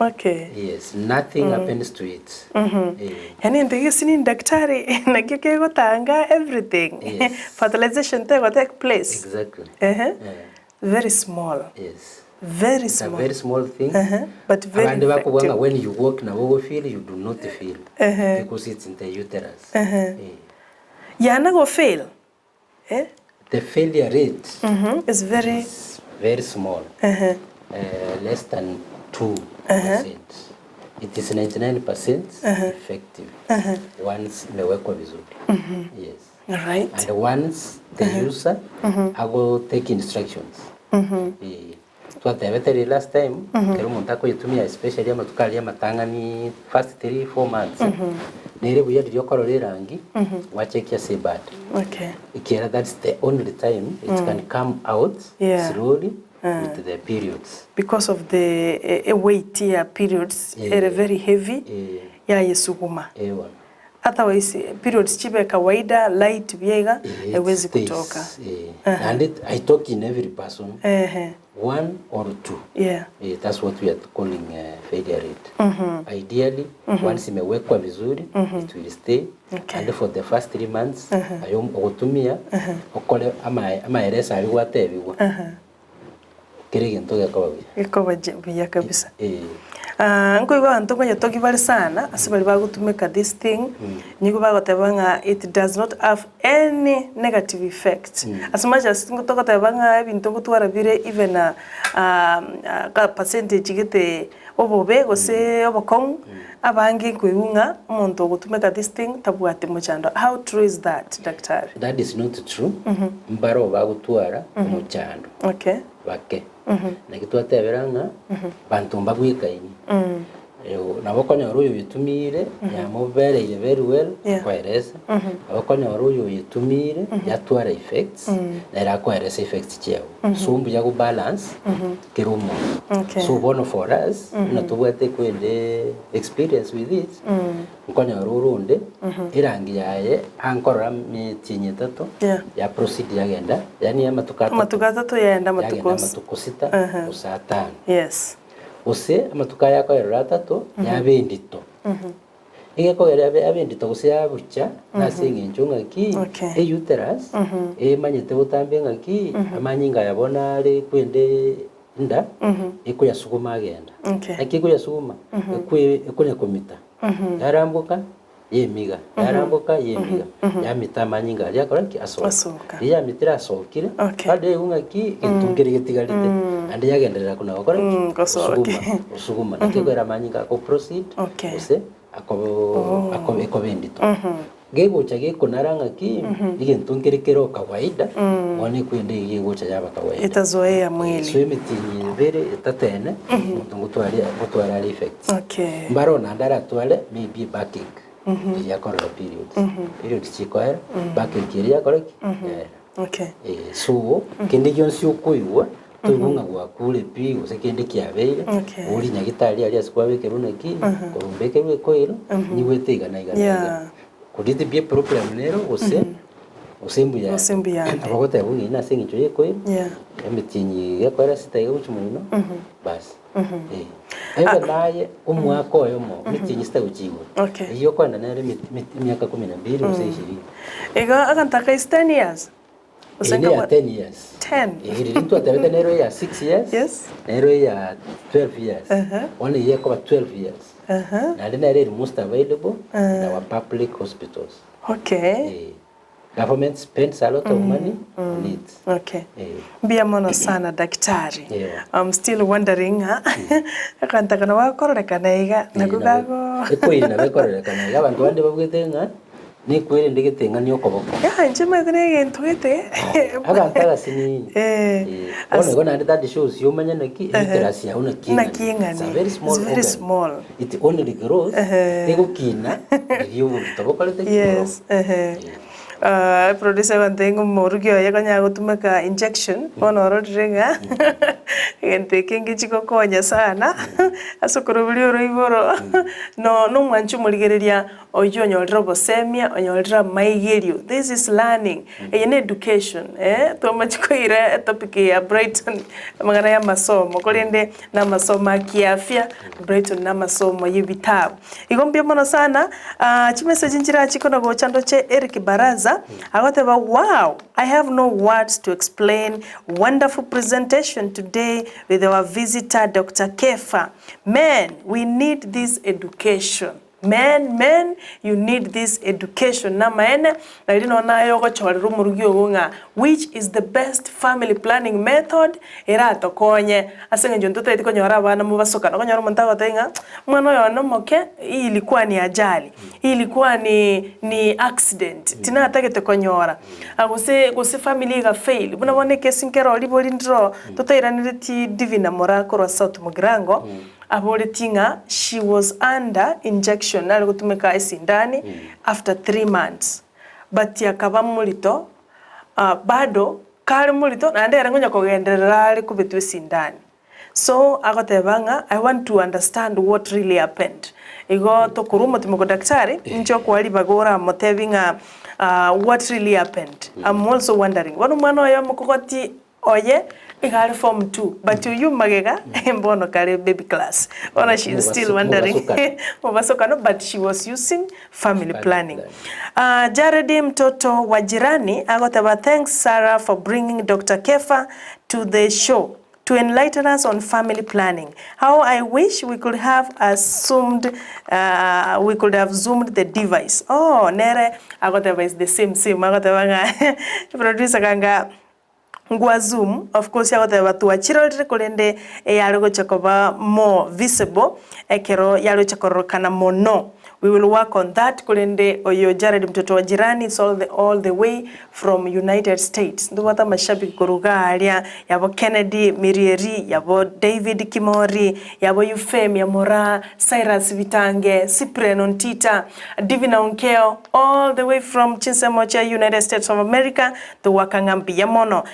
Okay. Yes, nothing happens to it. Yani ndegesi ni daktari na kike gotanga everything. Yes. Fertilization take place. Exactly. Very small. Yes. Very it's small. A very small thing. But very effective. When you walk na wo feel you do not feel because it's in the uterus. Yana go fail. The failure rate is very small. Less than 2%. It is 99% effective once imewekwa vizuri. Yes. Right. And once the user I will take instructions. So at the last time, kero montako yitumia especially amatukali amatangani first 3-4 months. Nere buya dio korore rangi wa check ya sebad. Okay. Ikiera that's the only time it can come out slowly. With the periods. Because of the weight periods are very heavy ya yesuguma. Otherwise periods chibe kawaida light biega haiwezi kutoka. And I talk in every person. 1 or 2. That's what we are calling failure rate. Ideally once imewekwa vizuri it will stay. And for the first 3 months ayom otumia okole ama eresa aliwatebiwa. kire gintu gakababuya gikababuya kabisa ngo iba antu ngo yatoki bali sana asibali bagutumika this thing nyigo bagotebanga it does not have any negative effect as much as ngo tokotebanga ibintu gutwara bire even ka percentage gite obobe gose obokong abangi kwiunga umuntu gutumika this thing tabwate muchando. How true is that, doctor? That is not true. Mbaro bagutwara muchando okay bake na kitwateberanga bantu mbagwikaini nabokonya oruyo bitumire ya mobereire very well kwaeresa abakonya oruyo yitumire yatwara effects na era kwaeresa effects cheo sumbu ya balance kirumo so one for us na tubwate kwende experience with it konya orurunde irangi yaye ankorora mitinye tato ya proceed yagenda yani amatukata to yenda matukosita usata yes ose amatuka yako yaratatu yabendito igeko yabendito guse yabucha nasinge njunga ki uterus manyete butambe ngaki amanyinga yabona ari kwende nda ikuyasuguma agenda akikuyasuguma ikunya komita yarambuka yemiga yarambuka yemiga yamita amanyinga yakora ki asoka yamitira asokire ade ungaki itungere gitigarite ande yagenderera kuna gukora usuguma nakigera amanyinga ko proceed ose ako bendito gegocha gekonaranga ki igentungere kero kawaida wone kwende gegocha yaba kawaida itazoea mwili so imitinyi bere itatene mutwara effects mbarona ndara twale maybe backache yakora periods chikoera backache yakora so kende jonsi okuiwa tugunga gwa kule pi usekende kiabeire uri nyagitari ali asikwabe keruna ki korumbeke bwe koiro ni wetega na igana kudite bie problem nero osembuya abagote bungi na singicho yeko emitinyi yakwara sitaye uchumurino basi ebe naye umwaka oyomo mitinyi sita uchigo iyo kwanda nare myaka 12 useshiri ega akantaka 10 years Usanga 10 years 10 irintu atabeta nero ya 6 years yes nero ya 12 years one year kwa 12 years na nero is most available in our public hospitals government spends a lot of money on it bia mono sana daktari I'm still wondering akantaka na wakoreka iga nakugago eko ina bakoreka na iga bantu bande babwetenga ni kwere ndegetenga ni okoboko njema tene ntwete agantaka sini ona gona that shows you manya naki literacy ya una kinga very small it only grows ego kina you tobokalete yes producer bantengo morugyo yakanya gutumaka injection onoro drenga gente kingi chikokonya sana asokoroberia Oroiboro no mwanchu muligereria oyonyo robosemia onyolra maigerio this is learning and education tomachikoira topic ya Brighton magana ya masomo kolende na masomo kiafya Brighton na masomo y'ibitabu igombye mono sana chimessage njira chikono gochando che Eric Baraza agoteba wow I have no words to explain wonderful presentation today with our visitor Dr.Kefah. Man, we need this education. Men, you need this education. Na maene na ilino na yogo chorero murugyo gonga which is the best family planning method era tokonye asenge njonto tete konyora bana mubasoka no konyora montago tenga mwana yo no moke ilikuwa ni ajali ilikuwa ni accident tina atagete konyora aguse family ga fail buna bone kesinkero liboli ndro totayiranire ti divina morako ro South Mugrango aboletinga she was under injection nali kutumeka isindani after 3 months but yakaba mulito bado kali mulito nande yarangonya kugenderera ali kubitwe sindani so agotebanga I want to understand what really happened igo tokurumo timoko daktari ncho kwali bagora motevinga what really happened I'm also wondering wanu mwana oyo mukokoti oye igari form 2 but you magega mbono kare baby class ona she is still wondering mubasokano but she was using family planning Jared mtoto wa jirani agotaba thanks Sarah for bringing Dr.Kefah to the show to enlighten us on family planning. How I wish we could have zoomed the device. Oh, nere agoteva is the same. Agoteva nga producer kanga ngwa zoom, of course agoteva tuachirore kolende yalo chakoba more visible ekero yalo chakorokana mono. We will work on that. Kulende oyo Jared mtoto wa jirani, it's all the way from United States. Ndo wata mashabiki kuruga alia, yabo Kennedy Mirieri, yabo David Kimori, yabo Yufem Yamora, Cyrus Vitange, Cyprian Ontita, Divina Onkeo, all the way from Chinsamocha, United States of America, to wakangampi yamono.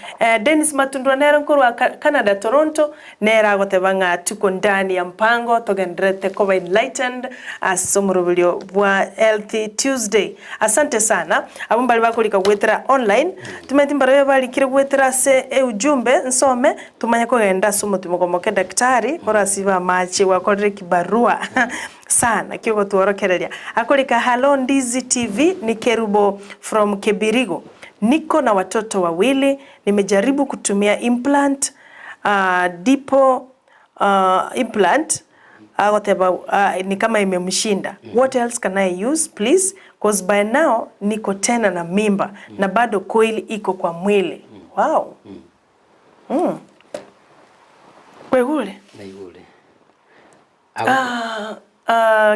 Dennis Matundwa nera nkuru wa Canada, Toronto, nera agotebanga tuko ndani ya mpango, togendrete koba enlightened, as somuru wa Healthy Tuesday. Asante sana. Abumbali bako lika gwetera online. Tumetimbara bali kire gwetera se ujumbe nsome tumanya ko genda somo tumukomoke daktari ora siba machi wakorere kibarua sana kiko tuorokereria. Akolika hello Ndizi TV ni Kerubo from Kebirigo. Niko na watoto wawili, nimejaribu kutumia implant implant ni kama imemshinda. What else can I use please? Because by now niko tena na mimba na bado coil iko kwa mwili. Wow. Kwegule? Naigule.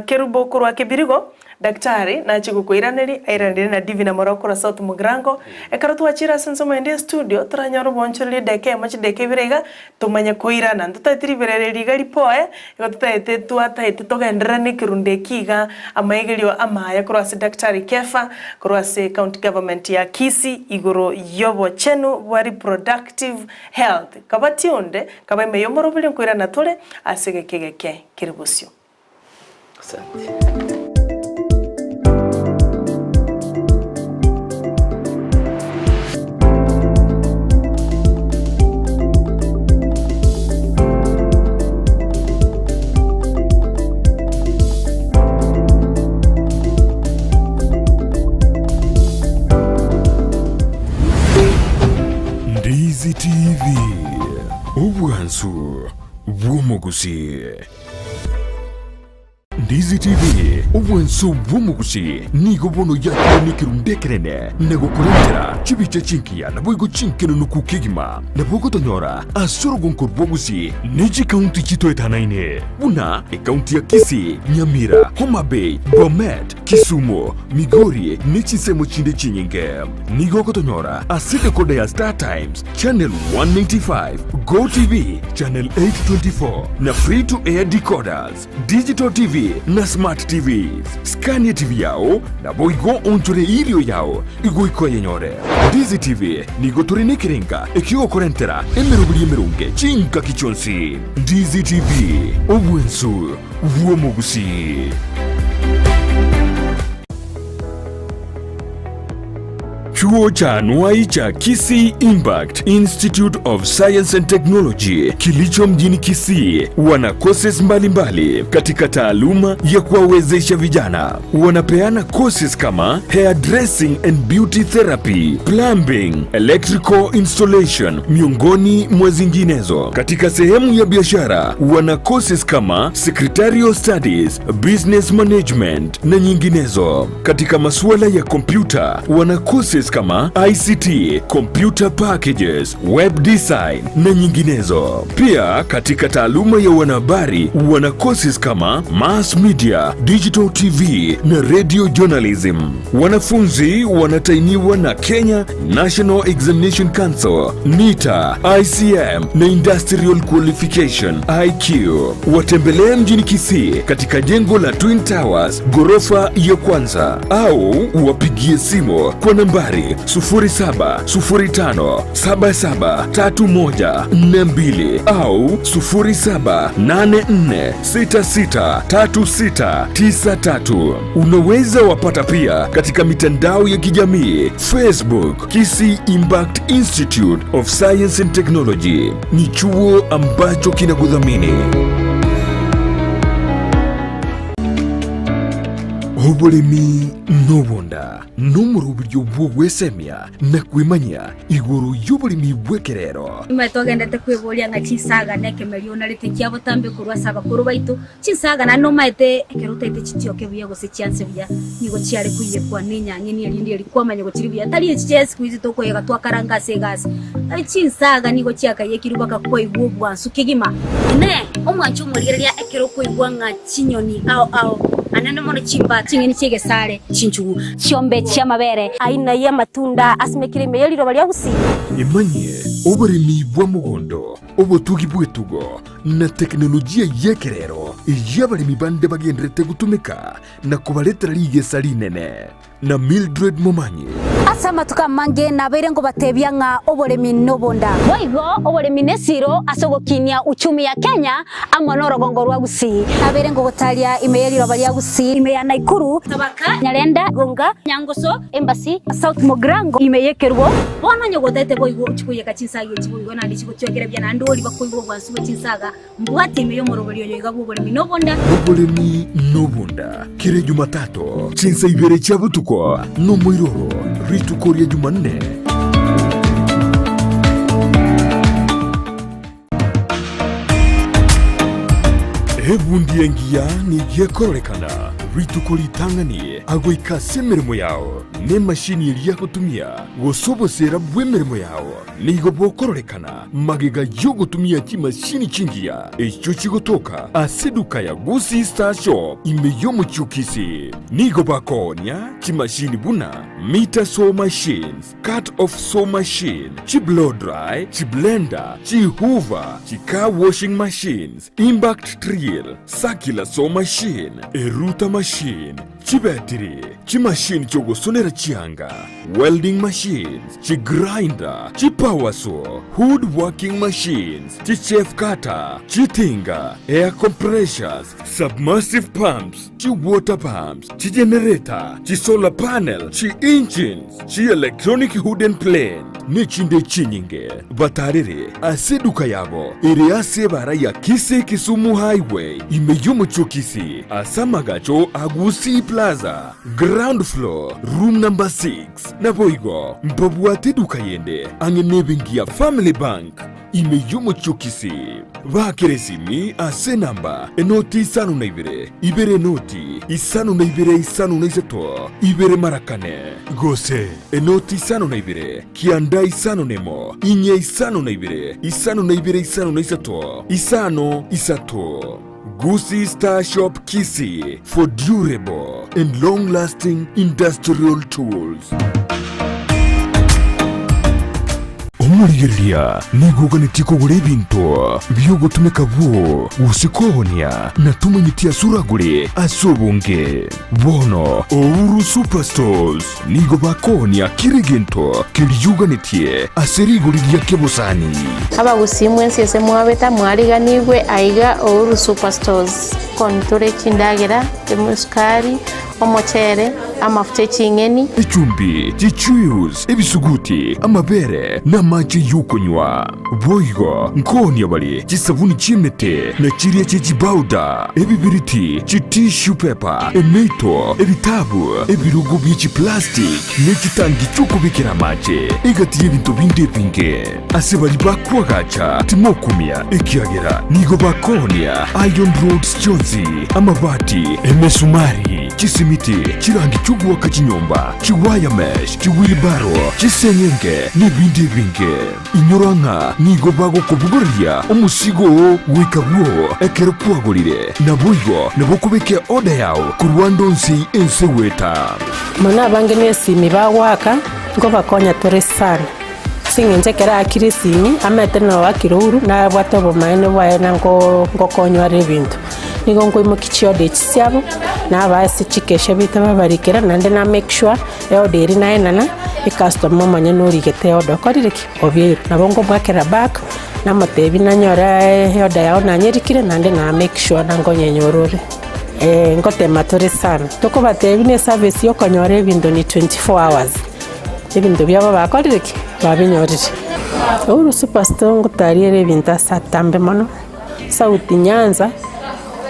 Kerubo kurwa Kebirigo. Daktari na chikukuiraneri airaneri na Divina Morokora South Mugrango ekaro tuachira sensomo ende studio tranyoro boncholi deke machi deke virega tumanya kuirana tutatiri vireri gali poe ikotutaite tuataite togendera ni kirunde kiga amaigelio amaya kurwase Dr.Kefah kurwase county government ya Kisii igoro yobo chenu wa reproductive health kabationde kabaime yomorobili kuirana tole asegekegeke kiribusio. Asante. Ndizi TV Ubwansu Gusii. Ndizi TV ubwansu Gusii nigo bono yako nikirundekerene nego kurendera chibicha chinkia na boigo chinkeno nukukigima na bogo tonyora asoro gonkorbo Gusii neji county chito etanaine una county ya Kisii, Nyamira, Homa Bay, Bomet, Kisumu, Migori nechi semo chinde chinyinge nigo kotonyora asite kode ya Star Times channel 195, Go TV channel 824 na free to air decoders, digital TV na smart TVs. Scania TV yao na boigo onchore ilio yao igo iko yenyore. Ndizi TV nigo turine kirenga ikigo korentera emerubuli emerunge chinka kichonsi. Ndizi TV obwensu Gusii. Chuo cha anuai cha Kisii Impact Institute of Science and Technology kilicho mjini Kisii wana courses mbalimbali katika taaluma ya kuwawezesha vijana. Wanapeana courses kama hairdressing and beauty therapy, plumbing, electrical installation miongoni mwa zinginezo. Katika sehemu ya biashara wana courses kama secretarial studies, business management na nyinginezo. Katika masuala ya kompyuta wana courses kama ICT, computer packages, web design na nyinginezo. Pia katika taaluma ya wanahabari wana courses kama mass media, digital TV na radio journalism. Wanafunzi wanatainiwa na Kenya National Examination Council, NITA, ICM na Industrial Qualification IQ. Watembelea mjini Kisii katika jengo la Twin Towers ghorofa ya kwanza au wapigie simu kwa nambari 0705773142 au 0784663693. Unaweza wapata pia katika mitandao ya kijamii Facebook Kisii Impact Institute of Science and Technology. Ni chuo ambacho kinakudhamini. Oburimi nobonda n'umurubiryo bw'ogwesemya na kwimanya iguru y'oburimi bw'ekerero. Twagendete kwiburia nga Kinsaga nekemerio na ritikia butambe kurwa saba kuru baitu Kinsaga na no maite ekeruta ite kitioke buye gose chance buya nigo chiare kuye kwa ninya ngini elindi elikwamanya gochiribya tali chance kuizi toko yega twakaranga segasi Kinsaga nigo chiaka yekirubaka kwa igubwa sukigima ne omwanchu murigeria ekero kuigwa nga chinyoni au anane mono chimba chingeni chege sare chinchu chiombe chia mabere aina ya matunda asimekire meyeliro bali Gusii imanye oburimi bwa mugondo obutugi bwetugo na teknolojia yekerero yabarimi bande bagendrete gutumika na kubaletera ligesa linene na Mildred Momanyi asama tukamange na berengo batebya nga oburimi nobonda boigo oburimi nesiro asogokinia uchumi ya Kenya amonoro gongorwa Gusii aberengo gotalia imeyeliro bali Gusii imeya Naikuru tabaka Nyalenda Gonga Nyangoso Embassy South Mogrango imeyekerwo bona nyogotete boigo chikuye Kinsaga chibugo na ndishiko cyogera bya nandoli bakuigo bwansubo Kinsaga mbwati imeyo moroberio yoga oburimi nobonda kire Jumatatu chinsa ibere chabutuko no mwiroro ritukoria Jumanne. Ebundi engia ni gyekorolekana ritukori tangani agoika semeremo yao ne mashini ya kutumia gosobosera bwemeremo yao nigo bokorolekana magega yo gutumia kimashini chingia echo chigotoka aseduka ya Gusii Star Shop imeyo mu Kisii nigo bakonya kimashini buna meter saw machines, cut off saw machine, chi blow dry, chi blender, chi hoover, chi car washing machines, impact drill, circular saw machine, eruta machine, chi battery, chi machine chogosonera chianga, welding machines, chi grinder, chi power saw, hood working machines, chi chef cutter, chi tinga, air compressors, submersive pumps, chi water pumps, chi generator, chi solar panel, chi engines, chi electronic hood and plane, nechinde chinyinge, batarere, aseduka yabo, ere asebara ya Kisii Kisumu Highway, imeyomo Kisii, asamagacho Gusii Plaza, ground floor, room number 6, naboigo, mpabuate duka yende, angenebengia Family Bank, imeyomo Kisii, bakeresimi ase namba, enoti isanu na ibere noti, isanu na isato, ibere marakane, gose, enoti isanu na kianda isanu nemo, inye isanu na isato, isano isato. Gusii Star Shop Kisii for durable and long-lasting industrial tools. Omurigeria nigoganitiko gure bintu byogotumeka bwo usikohonia na tumanyitia suragure asobunge bono Ouru Superstores nigo bakonia kirigento kiriyuganitie aseriguriria kebosani aba Gusii mwensi ese mwabeta mwariganirwe aiga Ouru Superstores kontore kindagera temuskari omochere amafuta chingeni ichumbi chichuyus ebisuguti amabere na maji yukonywa boigo nkoni abali chisabuni chimete na chiria chibauda ebibiriti tissue paper emeto ebitabu ebirugo bichi plastic nechitangi chukubikira mache egati ebintu binde pinge asebali bakwagacha timokumia ekiagera nigo bakonia iron rods chozi amabati emesumari chisimiti chirangi chugwa kachinyomba chiwaya mesh chiwilbaro chisenyenge n'ibindi binge inyoranga nigo bago kubugoria umusigo wikabwo ekero kwagorire nabuigo nabokubeke oda yawo kurwandonsi enseweta mana bange nesimi bawaka ngo bakonya tore sana singenje kera akirisimi ametena wakiruru na bwatobo maene bwaena ngo konywa rebintu nigo ngo kichiode chisyabo na basi chikesha bitaba barikera nande na make sure eoderi na enana customer manya no rigete odo korireki obiru nabongo bwakera back na matebi na nyora oda yao na nyerikire nande na make sure nango nyenyorore ngote matore sana toko batebi ne service yo konyore bindo ni 24 hours ebindo byaba bakorireki babinyorire Ouru Superstore ngutariere binta satambe mono sauti Nyanza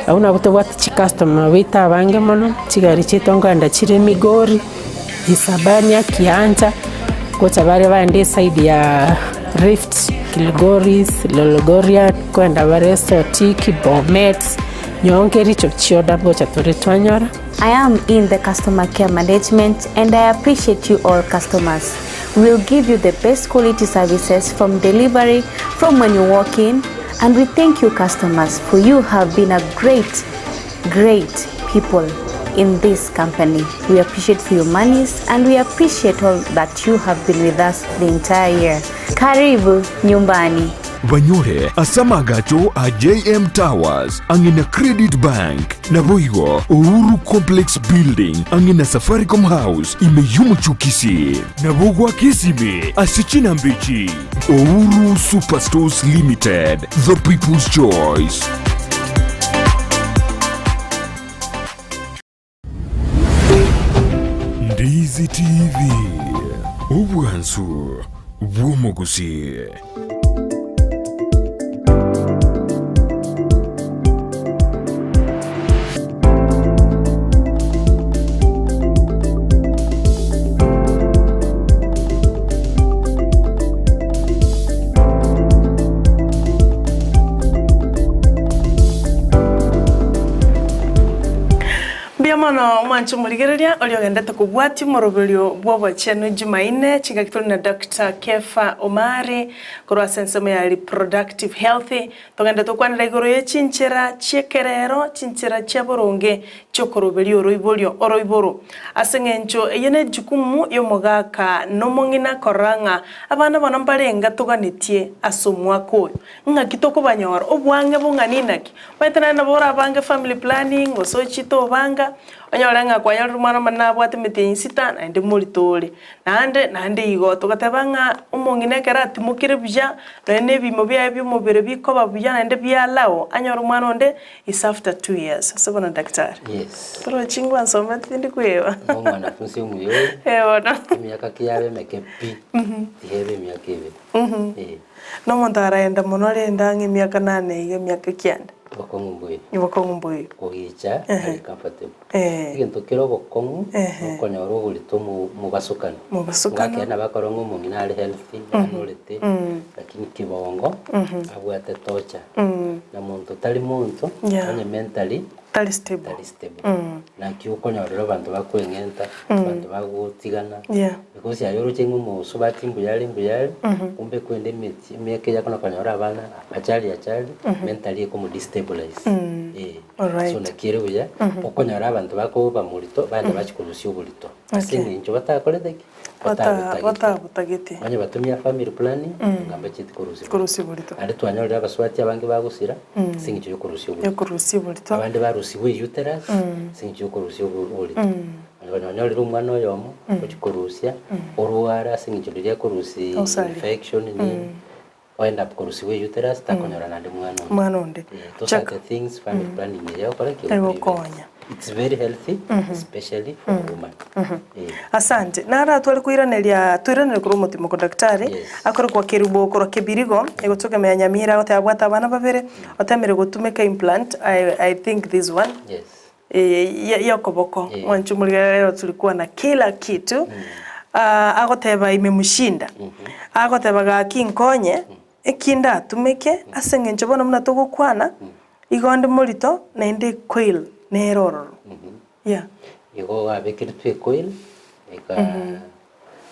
auna butobwata chi customer wita abange mono chigari chitonganda chire Migori Isabania Kianja kocha bare bande side ya Rift Kilgoris Lologoria kwenda bare Sotiki Bomet nyongeri chochoda bocha toretwanyora. I am in the customer care management and I appreciate you all customers. We will give you the best quality services from delivery, from when you walk in, and we thank you customers for you have been a great people in this company. We appreciate for your monies and we appreciate all that you have been with us the entire year. Karibu nyumbani. Banyore asamagacho a JM Towers angina Credit Bank na boigo Uhuru Complex Building angina Safaricom House imeyumu chukisi na bogwa kisime asichina mbichi Uhuru Superstores Limited, the people's choice. Ndizi TV ubwansu bw'omugusi. Biamono mwanchu muligereria oliogendete kubwati moroberio bwobo chenu Jumaine chingakitoli na Dr.Kefah Omari korwa sensemo ya reproductive health togenda tokwanira igoro ye chinchera chekerero chinchera chaboronge chokoroberio Oroiboro asengencho eyene jukumu yomogaka nomongina koranga abana bana mbarenga toganetie asomwako ngakitoko banyora obwange bunganinaki baitana na bora bange family planning osochito banga onyorenga kwa yaro mwana manabwate metinsita na ndi mulitole nande igoto katabanga umongine karati mukire bya nene bimo bya mubere bikoba bya nande bya lao anyoro mwana onde is after 2 years sabona daktari. Yes. Toro chingwa nsoma tindi kuewa mwana funsi umuyo ona miaka kiyabe mekepi ihebe miaka ibe no montara enda monore ndangi miaka 8 ige miaka kianda Ibokongumbuye kugicha ari comfortable igento kero bokongu konya urugurito mu basukana ngakena bakorongo mu nginari healthy anolete lakini kibongo abwate tocha na muntu tali muntu anye mentally tali stable na kiukonya rero bantu bakwengenta bantu bagutigana because yayoro chengu mu subati mbuyali kumbe kwende meti mieke yakona konya abana achali mentally ko mu destabilize so na kire uya okonya abantu bako bamurito bandi bachikurusya ubulito asingi ncho batakoledeki butagete anye batumya family planning ngamba chiti kurusya ubulito ari twanyolera abaswati abange bagusira singi cyo kurusya ubulito abandi barusiwe uterus singi cyo kurusya ubulito abanyolera umwana oyomo kuchikurusya oruwara singi cyo lya kurusya infection ni end up kurusiwe uterus takonyora nande mwana onde those are the things family planning ya konya it's very healthy especially for women. Asante nara twali kuiranelya kuri umutima ko daktari akora kwa kirubo kora kibirigo egotoka me Nyamira gote abwata abana babere otemere gutumeka implant I think this one yakoboko wanchu mulero tulikuwa na kila kitu agoteba imemushinda agoteba ga kinkonye ekinda tumeke asengencho bona muna tugukwana igonde mulito na indi coil neroro igo abekirtwe coil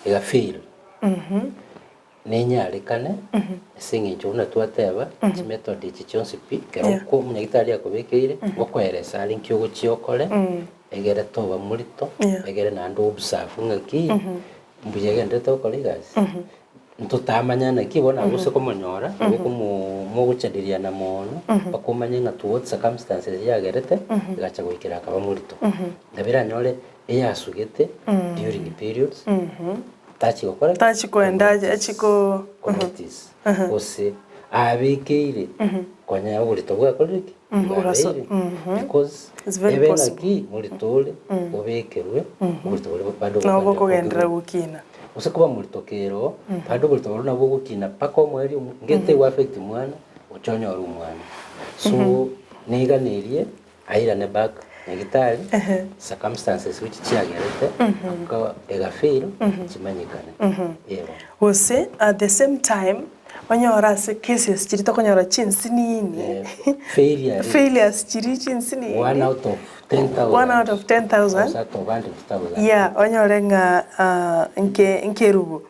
ega feel nenyarekane sengencho na twateba method ichichonse kero ko munyagitari akobekeire gokweresa ari nkyo guchiokore egere toba mulito egere nando observe ngaki mbuyegende to kolegas ntutamanya na kibona guse ko monyora ko mu guchadiria na mono bakomanya nga towards circumstances yagerete gacha gwikira akaba murito ndabira nyore eyasugete during periods tachi kwenda achiko notice ose abekeire konya burito bwa koleki because it's very possible muritole obekerwe muritole bado no kugendera gukina usikuba muritokero bado burito nabo gukina pako mweri ngete wa affect mwana uchonya uri mwana so niganirie aira ne back nyagitari circumstances which chiagerete ko egafeel chimanyikane yebo ose at the same time onyora se cases chirito konyora chinsinini failures chiri chinsinini 1 out of 10,000 1 out of 10,000 yeah onyorenga nkerubu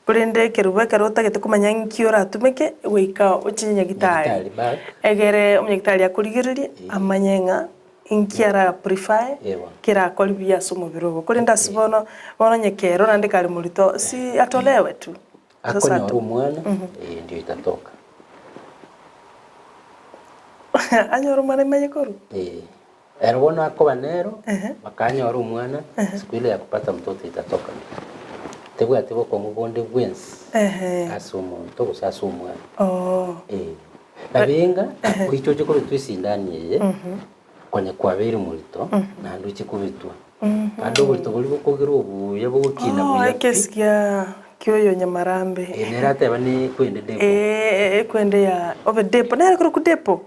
Purende kerubu karota gete kumanya nkiora tumeke wika uchinya gitari egere umunyagitari akurigiririe amanyenga inkiara prefer kira kolibia somo birogo kurenda sibono bono nyekero nande kali mulito si atolewe tu akonyora umwana ndio itatoka anyora umwana imenyekuru erabona akobanero bakanyora umwana siku ile ya kupata mtoto itatoka tebwa tebo ko mubonde bwensi asumo to gusasa umwana nabenga kuichoje ko twisindani yeye kwenye kwabere mulito na nduchi kubitwa ando bulito buli bukogera ubuye bugukina buya ekeskia kyoyo nyamarambe nerate bani kwende depo kwende ya obe depo nere kuri ku depo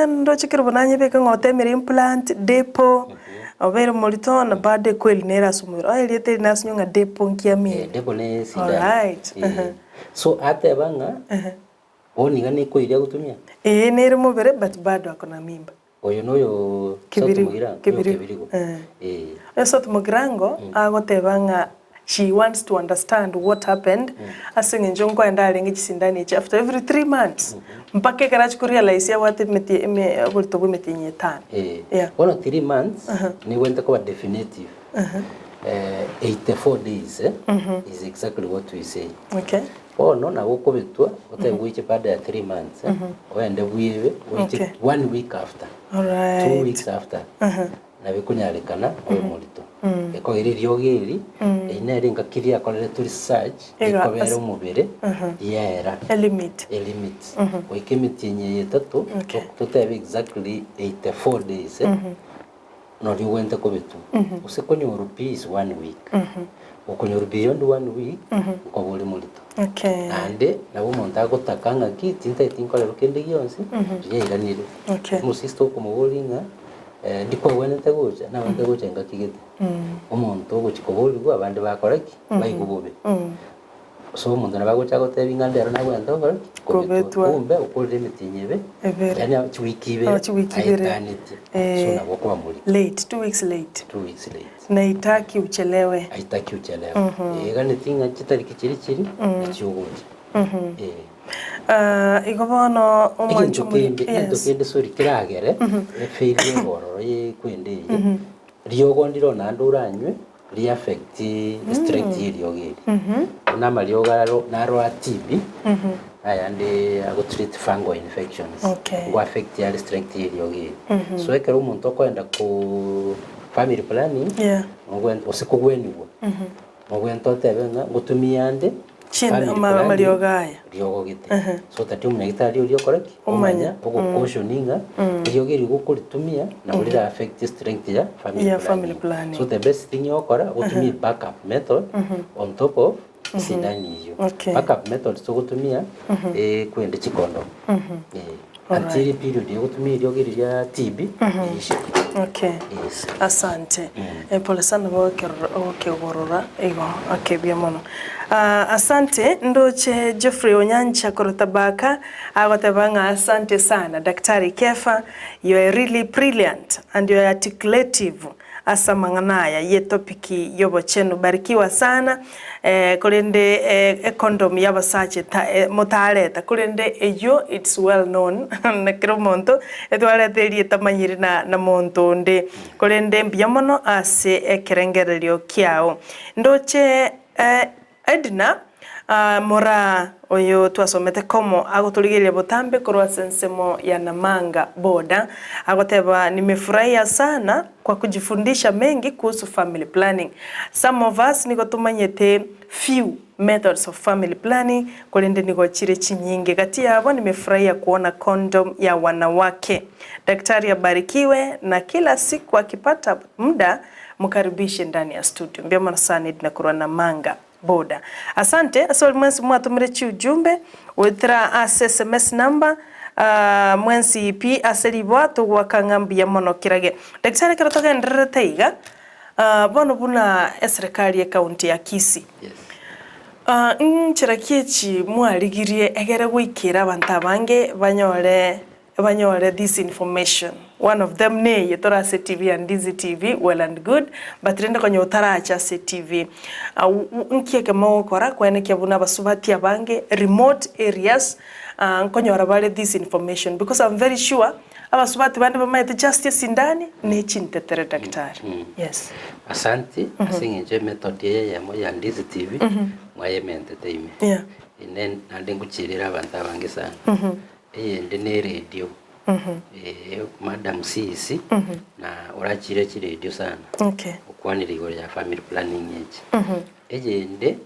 ndo chikiro bonanye beka ngotemere implant depo obere mulito na bade kweli nera sumuro ayete nasunyonga depo nkiamie depo ne sida alright so ate banga oni gani ko iria gutumia nere mubere but bado akona mimba oyo noyo kibirigo eso tumugirango agotebanga she wants to understand what happened asinge njongo endale ngisindani after every 3 months mpaka karachi kurealize ya wate meti bulto bumeti nyetana ona 3 months ni wenda kwa definitive 84 days is exactly what we say okay no na gukobetwa utegwiche baada ya 3 months wende bwiwe wiche 1 week after alright 2 weeks after na bikunyarikana ko mulito eko iririo giri inaringa kiria akorere tu research ikobera umubere yera limit wikimiti nye 3 tutebe exactly 84 days no riwente kobetu usekonyoro peace 1 week ukonyoro beyond 1 week ko buri mulito okay ande nabo monta gotakanga kiti ntayitinkorero kende gionse yeyiranire musisto kumubolinga ndiko wene tegocha na wende gocha ngakigete umuntu gochikobolwa abandi bakoraki bayigubobe so umuntu nabagocha gotebinga ndero na wenda ngora kobetwa umbe ukolire mitinyebe yani chiwikibe aitanite so nabo kwa muri late 2 weeks late na itaki uchelewe egane tinga chitariki chiri chiugocha igobono omwancho kende sori kiragere efeiri ngoro kwende riogondiro nanduranywe ri affect strength iriogeri na mariogaro naro atibi aya ndi agotreat fungal infections go affect ya strength iriogeri so ekero umuntu kwenda ku family planning ngwenda usikugweniwa ngwenda tebenga gutumia ande china mariogaya riogogite so tati umunyagitari uri okoraki umanya ugucautioninga riogeri gukuritumia na uri affect strength ya family planning so the best thing yokora gutumia backup method on top of sindani hiyo backup method so gutumia kwende chikondo until period yogutumia riogeri ya TB okay asante pole sana okegorora ego akebia mono asante ndoche Geoffrey Onyancha korotabaka agotabanga asante sana Daktari Kefah, you are really brilliant and you are articulative asa manganaya ye topiki yobo chenu barikiwa sana kulende condom yabasache motareta kulende eyo it's well known na kiromonto etwaleterie tamanyiri na monto nde kulende mbiamono ase ekerengererio kiao ndoche Edna mora oyo twasomete komo agoturigeria botambe korwa sensemo ya Namanga boda agoteba nimefurahia sana kwa kujifundisha mengi kuhusu family planning. Some of us niko tumanyete few methods of family planning kolende niko chire chinyingi kati yabo nimefurahia kuona condom ya wanawake. Daktari abarikiwe na kila siku akipata muda mkaribishe ndani ya studio. Mbiama sana Edna korwa Namanga boda. Asante, asol mwesi mwatumire chi ujumbe withra SMS number mwensi pi aseribo tugwaka ngambia mono kirage daktari kero togendere teiga bono buna serikali ya kaunti ya Kisii. Nchira kiechi mwarigirie egere gwikira abantu abange banyore this information. One of them ne yetora se TV and Ndizi TV, well and good, but renda konyo utaracha se TV. Nkieke mawokora kwene kiabuna basubati abange remote areas konyo arabale this information because I'm very sure abasubati bande bamaite justice indani ne chintetere daktari. Yes. Asante, asinge method ya moya Ndizi TV mwaye entertainment. Yeah. Inen nande nguchirira abantu abange sana. Ndine radio. Madam Sisi na urachire chi radio sana. Okay. Ukwanira igoro ya family planning yeje. Nde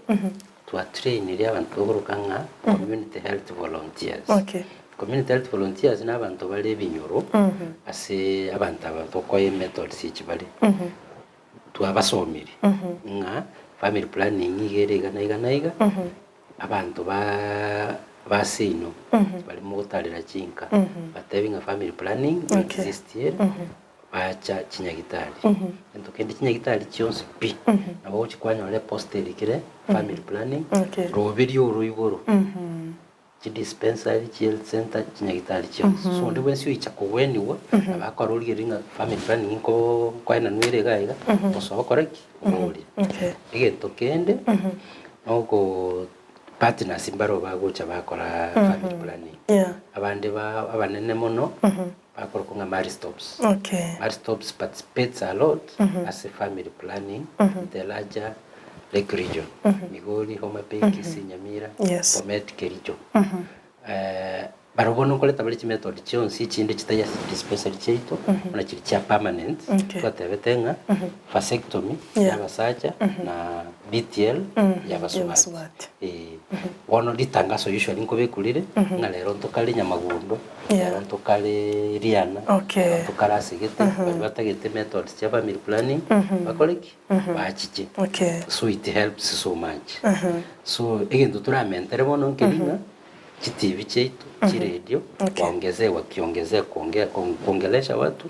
twa train ile abantu borukanga community health volunteers. Okay. Community health volunteers na abantu bale binyoro ase abantu ko methods ichibale. Twabasomire nga family planning igerega naiga abantu basino bali mu gutarira chinka batebinga family planning exist here bacha chinyagitari ento kendi chinyagitari cyonse pi nabo chikwanya ole poster kire family planning robiri Oroiboro chi dispensary health center chinyagitari cyonse so ndi wensi icha kuweniwa abakorulira ringa family planning ko kwaina nwire gaiga so koreki uri igento kende noko partners imbaro bagocha bakora family planning abande abanene mono bakora kunga Omari stops. Omari stops participates a lot as a family planning in the larger Lake region. Migori, Homabay, Kisii, Nyamira, Bomet, Kericho. Barobono koleta bali method chonsi chinde chitaya dispensary cheito na chiricha permanent twatebetenga vasectomy yabasacha na BTL yabasubati wono litangaso usually nkobe kulire na lero ntokali nyamagundo lero ntokali riana ntokala sigete batagete methods cha family planning bakoleki bachiche so it helps so much so again turamentere bono nkelinga TV chetu radio wakiongezea kuongelesha watu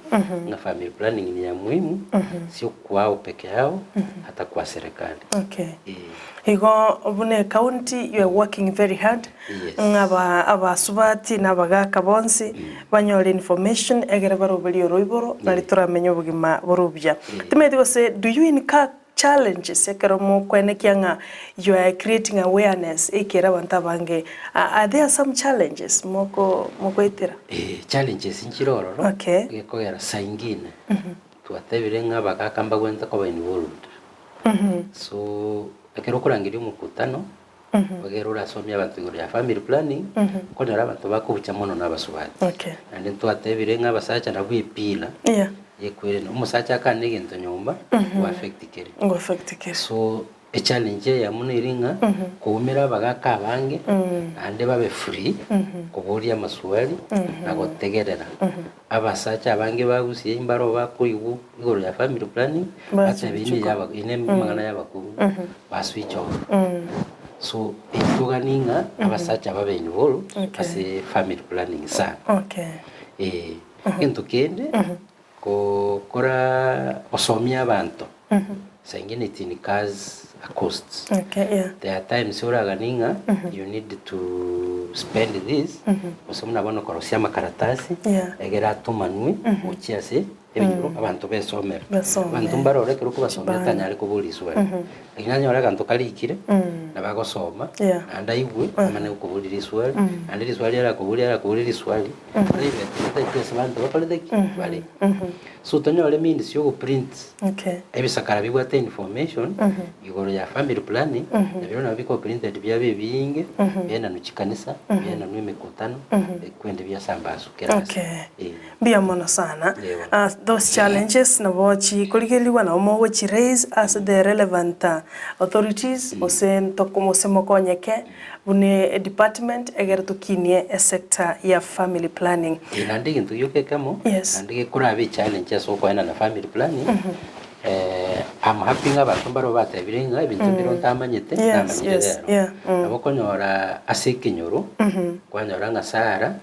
na family planning ni ya muhimu sio kwao peke yao hata kwa serikali. Higo obune county you are working very hard abasubati nabagaka bonsi banyore information egere barobeli Oroiboro nari turamenye ubugima borubya timedi se do you incur challenges ekeromo kwene kyanga you are creating awareness ekera abantu bange are there some challenges moko itira challenges inchiroro gekogera saingine twatebire nga bakakamba gwenta ko bani world so ekero kurangiri mukutano bagero rasomya abantu ngoro ya family planning ko nara abantu bakubucha mono nabasubati ande twatebire nga basacha nabwipila yekwere no musacha kane gento nyomba go affect kere so a challenge ya muniringa kuumira bagaka bange ande babe free kuburia maswali na gotegerera abasacha bange bagusiye imbaro bakuigu igoro ya family planning batebini yaba ine magana yabakuru baswitch off so ituganinga abasacha babe involved as a family planning sa into kende kora osomia abantu sengine itini kazi a costs there are times uraganinga you need to spend this osomna bono korosia makaratasi egera tumanwe uchiase ebinyo abantu besomera abantu mbarore kero kubasomera tanyare kubuliswa inyanya ora kanto kalikire nabagosoma anda igwe amane kubuliswa andi liswali era kubuliswa tete abantu bakoledeki bale so tanyore means yo print ebisakara bibwate information igoro ya family planning nabiro nabiko printed byabe binge bena nuchikanisa bena nwimekutano kwende byasambazo kerasa bia mona sana those challenges na bochi kuligeliwa na omo which raise as the relevant authorities osen tokomo semokonyeke bune department eger tukinie a sector ya family planning inandike ntuyoke kamo andike kurabe challenges okwana na family planning I'm happy abantu baro batebirenga ibintu biro ntamanyete namanyete rero abokonyora asikinyoro kwanyora ngasara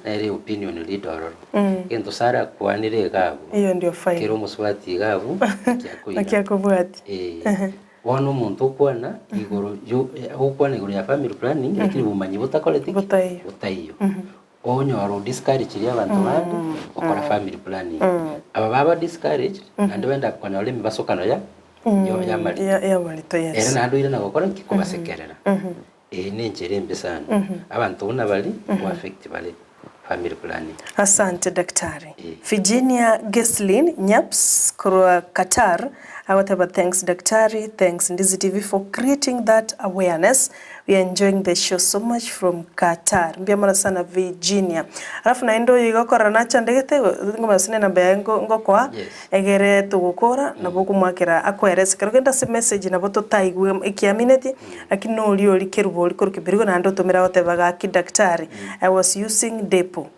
ere opinion leader kendo sara kwanire gabu iyo ndio fine kero muswati gabu nakiyakubwati wono muntu kwana igoro ukwana igoro ya family planning lakini bumanyi butakoletiki butayo onyoro discourage ya abantu bandi okora family planning aba baba discourage and wenda kwana ole mbasokano ya yo ya marito yes era nando ire nagokora kikubasekerera ni njerembe sana abantu una bali wa affect bali family planning. Asante daktari. Virginia Gislin Nyaps kwa Qatar. I want to thanks daktari, thanks Ndizi TV for creating that awareness. We are enjoying the show so much from Qatar. Mbia mara sana Virginia. Alafu naendo yigokora nacha ndegete ngoma sine namba yango ngokwa egere tugukora na boku mwakira akwerese karugenda se message na boto taigwe ikiamineti lakini no uli oli kerubo oli korukibirigo na ndo tomera wote baga ki daktari. I was using depo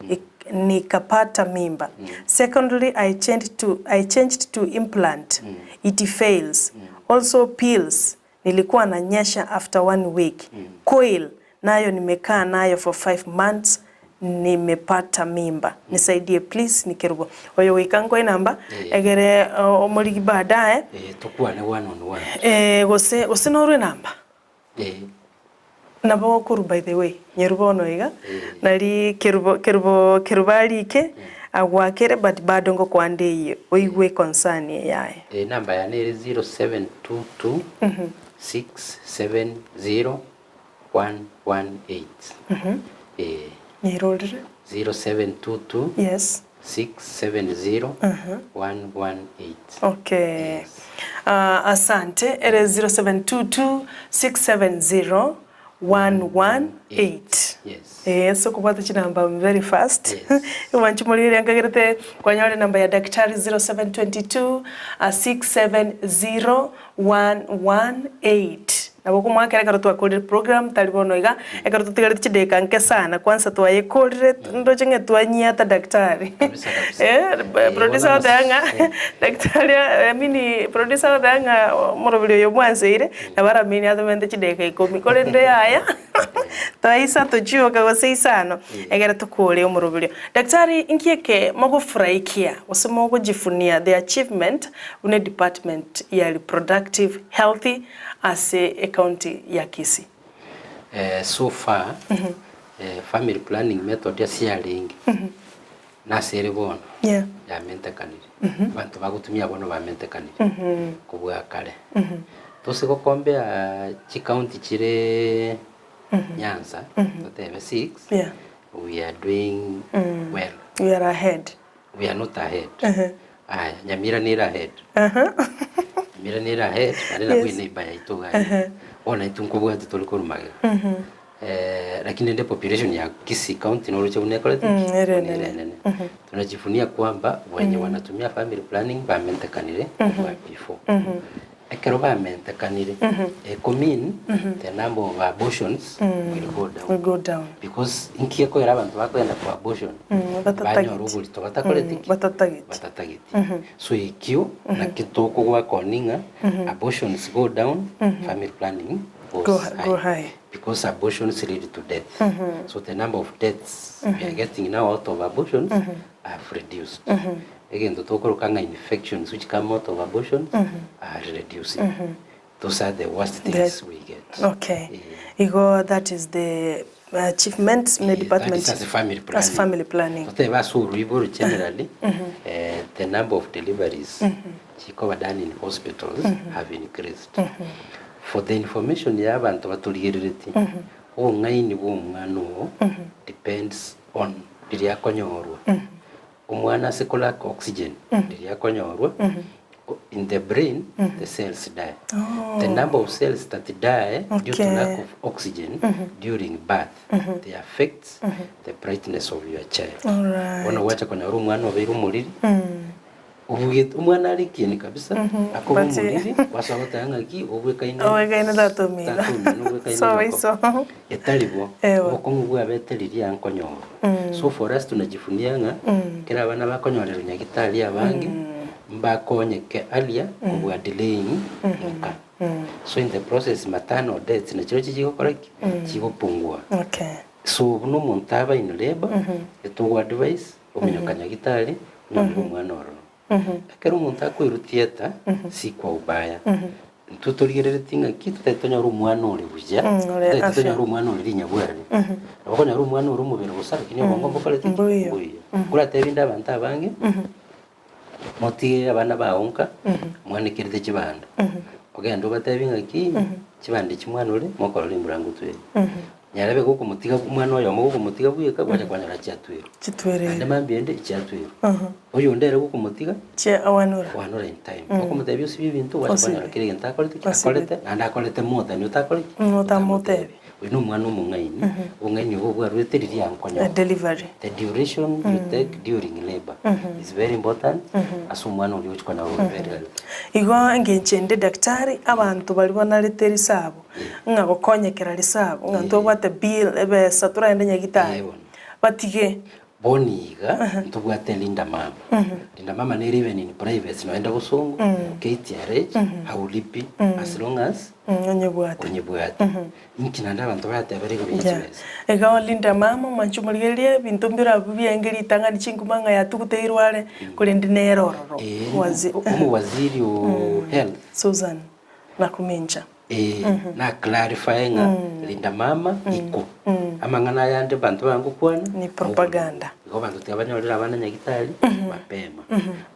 nikapata mimba. Secondly, I changed to implant. It fails. Also pills nilikuwa nanyesha after 1 week. Coil nayo nimekaa nayo for 5 months nimepata mimba. Nisaidie please nikerubo. Oyo wikango inamba egere omuligi baadaye tukua ne 1 on 1. Gose norwe namba. Nabo kuru by the way nyerubono iga nali kerubali ke agwakere but bado ngo kwandeye oigwe concern yae namba ya ni 0722 670 118 nyerolere 0722 yes 670 118 okay asante ere 0722 670 118 yes so kupata chinamba very fast wanchumulire angagerete kwa nyole namba ya daktari 0722 670 118 nabo kumwaka reka twakorera program talibono iga eka tutigare chideka nke sana kwanza twayekorere ndo chinge twanyata daktari producer wadanga daktari amini producer wadanga morobili yo mwanzeire na baramini adomende chideka ikomi kolende yaya twaisa tujuo kagose isano egera tukole omorobili daktari inkieke magofuraikia osemo kujifunia the achievement une department ya reproductive healthy as a county ya Kisii. So far family planning method ya sharing na serebono ya mentekanire bantu bagutumia bono ba mentekanire kubwa kale tosiko kombea chi county chire Nyanza totebe 6 we are doing well. We are ahead. We are not ahead. Nyamira ni ahead. Nyamira ni ahead na bwine ibaya itoga ona itunkubuga tutolikorumage lakini ndio population ya Kisii county no roche unekolete tunajifunia kwamba wenye wanatumia family planning ba mentekanire kwa before ekero ba mentekanire commune the number of abortions will go down because inkie ko era abantu bakwenda kwa abortion banyoruguri to batatagiti so ikio na kitoko gwa koninga abortions go down family planning go high because abortions lead to death so the number of deaths we are getting now out of abortions have reduced again the total infections which come out of abortions are reducing those are the worst things we get. Okay that is the achievements in the department as family planning. But Oroiboro generally the number of deliveries done in hospitals have increased. For the information ya abantu batulirereti ngaini bo mwana depends on diria konyorwa umwana sekola oxygen diria konyorwa in the brain the cells die. The number of cells that die due to lack of oxygen during birth they affect the brightness of your child. Wana wacha konyorwa umwana oberu muliri ubuget umwana arikieni kabisa akomumuriri wasabota yangaki obwekaina datomira so etalibo okongu abeteriri yankonyoro so for us tunajifunianga kera bana bakonyorero nyagitali abangi mbakonyeke alia kubwa delaying nka. So in the process maternal deaths na chiro chigokoreki chigopungua. Okay. So no muntu aba in labor etugo advice omunyakanya gitari nyamira umwana oro. Akero muntu akwirutieta si kwa ubaya. Tutorigerere tinga kitu tetonyora umwana uri buja tetonyora umwana uri rinyabwari abakonyora umwana uri mubere busara kinyo bongo mbokale tingo kura tebinda abantu abange motiye abana baonka mwana kirite kibanda ogenda batebinga ki kibandi kimwana uri mokoro limburangu twe nyarabe goko mutiga umwana oyo mugoko mutiga buyeka kwaje kwanyara cyatwero ande mambiende cyatwero oyo ndere goko mutiga cya awanura in time goko mutebyo sibi bintu waje kwanyara kirege ntakolete anda kolete mota ni utakolete mota mote uno mwana umungaini ungaini ubwo rweteriri yankonya delivery the duration you take during labor is very important aso mwana uri uchikwa na Oroiboro igo ngenchende daktari abantu bali bonaleteri sabo ngabokonyekera lisabo nganto bate bill ebe satura ende nyagitari batige boniga ntubwate linda mama ne even in private no enda busungu KTRH haulipi as long as onyebwate inkinanda abantu bate bari kubiyeseza ega linda mama manchumuligerie bintu mbira byengeri tangani chingumanga yatukuteirwale kulindi nerororo waziri health Susan nakuminja na clarifying linda mama iko amangana yande bantu bangu kwana ni propaganda iko bantu tabanyolera abana nyagitari mapema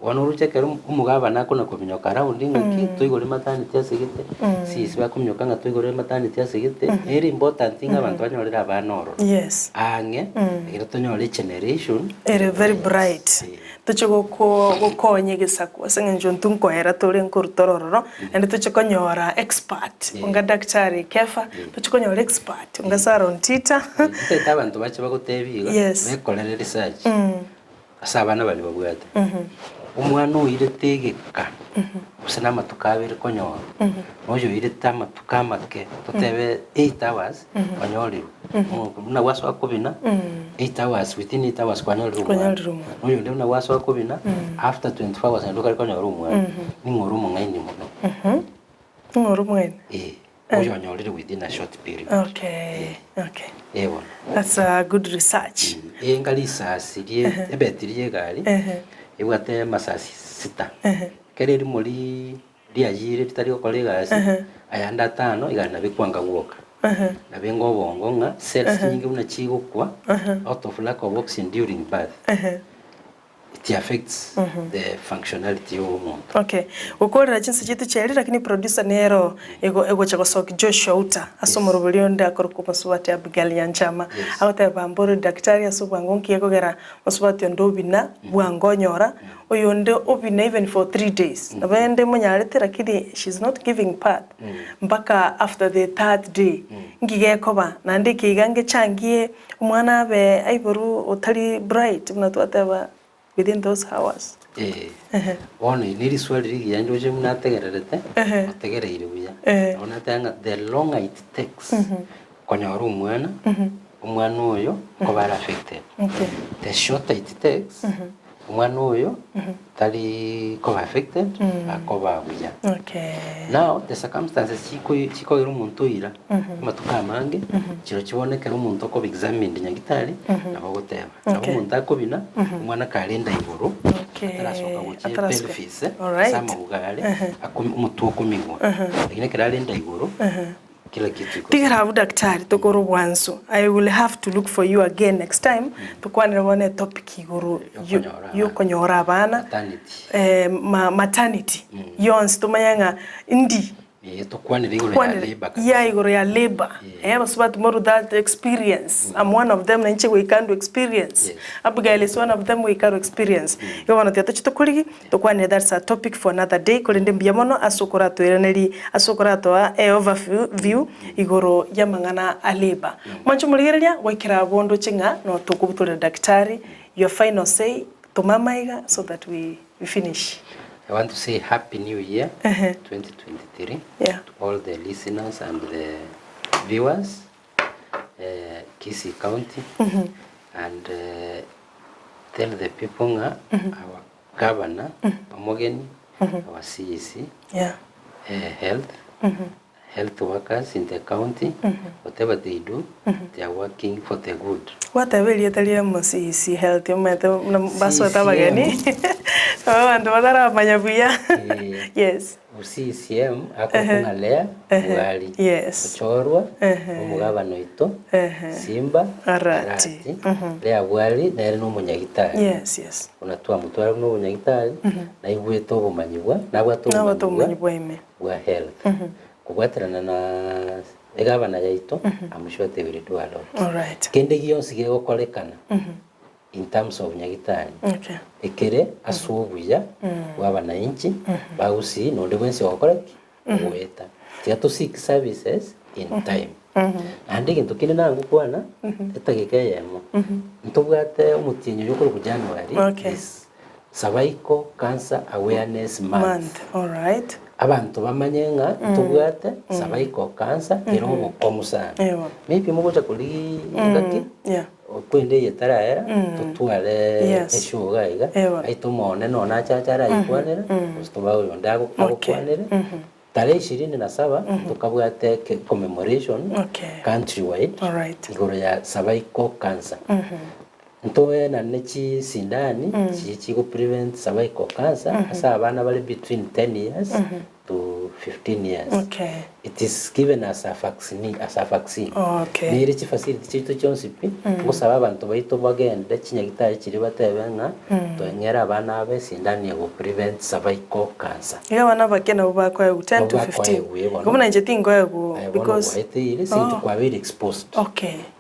wono ruchekera umugaba nako nakominyoka round ngiki tuigore maternity asigite sisi bakumyoka nga tuigore maternity asigite very important thing abantu banyolera abana oro yes ange ira tonyole generation very bright tuchoko gokonye gisako sengenjo ntunkoera tore nkurutororo ende tuchokonyora expert unga daktari Kefah tuchokonyora expert unga Saron Tita teta abantu bache bagotebiga bekolere research asabana bali babwate umwana uire tegeka usana matukabere konyora nojo ire tama tukamake totebe 8 hours konyoriru una waso akobina 8 hours within 8 hours konyoriru nojo ndena waso akobina after 24 hours ndoka konyoriru umwana ningoru mungaini muno ngoru mwene oyo anyolere within a short period. Okay. That's a good research. Engali sasirie ebetirie gari ewate masasi sita kereri muri diajire tutari okore gasi ayanda tano igana bikwanga gwoka na bengo bongo nga cells nyingi una chigukwa out of lack of oxygen during birth. It affects the functionality of woman. Okay. Ukorera chinsi chitu cheri lakini producer nero ego chakosoki Joshua Uta asomoro bulionde akoroku masubati Abigail Yanchama awata bamboro daktari asubwangonki yekogera masubati ndobina bwangonyora oyonde obina even for 3 days nabende munyarete lakini she's not giving birth mpaka after the 3rd day ngigekoba nande kigange changie umwana be aiboru otari bright munatwataba within those hours. One nili swali ligi yanjo je munategererete ategereire buya ona tanga the longer it takes konyora umwana oyo ko bara affected the shorter it takes umwana oyo tali ko affected akoba buya. Now the circumstances chiko iro muntu ira matukamange chiro chibonekera umuntu ko examined nyagitari abagoteba umuntu akobina umwana kalenda iguru atarasoka guche pelvis sama ugare umutu okomigwa ikine kalenda iguru kila kitu tigara daktari tokoro bwanso I will have to look for you again next time tukwanira one topic iguru yo konyora abana maternity yons tumayanga ndi tukwanira iguru ya labor basuba tomorrow that experience I'm one of them na nche we can do experience Abigail is one of them we can experience yo wana teto chitokuligi tukwanira that's a topic for another day kolende mbiamono asokora to eraneri asokora to overview iguru yamangana labor mancho muligereria gwikira bondo chinga no tukubutore daktari your final say to mamaiga so that we finish. I want to say Happy New Year 2023 to all the listeners and the viewers, Kisii County, and tell the people governor pamogeni our CEC health workers in the county, whatever they do, they are working for the good. What I will tell you, CEC health, you might basu tabagani. Oh, and what are manyabuya? Yes. CCM ako kungalea Buhari. Yes. Chorwa umugabano ito Simba Arati. Lea Buhari na no munyagitari. Yes. Unatua mutwara no munyagitari na ibwe to bumanyibwa na bwatu bumanyibwa wa health. Kubaterana na egabana yaito amusho te will do a lot. All right. Kende gionsi gego kolekana. In terms of nyagitari. Okay. Ekere asubuya wabana inchi Gusii no dewensi wakoreki uweta. Tia to seek services in time. Andi kintu kine nangu kwana etagekeyemo. Ntubwate umutinyo yokuru ku January is cervical cancer awareness month. All right. Abantu bamanyenga ntubwate cervical cancer ero omusana. Maybe mugocha kuli ngaki. Kwende yetaraera tutwale eshuga iga aitumone no nachachara ikwanera ustoba uyo ndago akwanera tarehe 27 tukabwate commemoration countrywide igoro ya cervical cancer ntowe na nechi sindani chichi go prevent cervical cancer asa abana bali between 10 years to 15 years. It is given as a vaccine. Ni richi facility chitu chonsipi musaba abantu baito bagende chinyagitari chiri batebenga to nyera abana abe sindani go prevent cervical cancer. Iga bana bakena ubakwa 10 to 15. Kumuna nje tingo yego because it is kwa very exposed.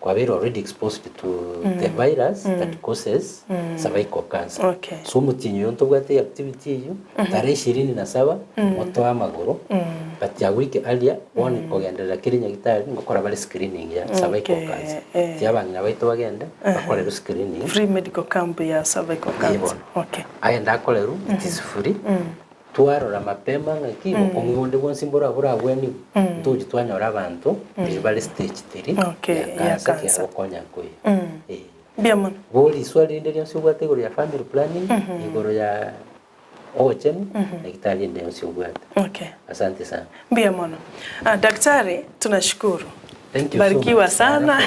Kwa very already exposed to the virus that causes cervical cancer. So mutinyo yonto bwate activity yo tarehe 27 moto amaguru but ya wiki earlier one kogendera kirinya gitari ngokora bali screening ya cervical cancer. Yabanga baito bagenda bakorera screening free medical camp ya cervical cancer. Ayenda akoleru it is free. Tuarora mapema ngakibo omugonde bonsimbora bura bweni ntuji twanyora abantu bali stage 3 ya cancer okonya koi. Biamon. Boli swali ndio nsubwate goro ya family planning igoro ya Ochen daktari ndio nsubwate. Asante sana. Biamon. Daktari tunashukuru. Thank you. Barikiwa sana.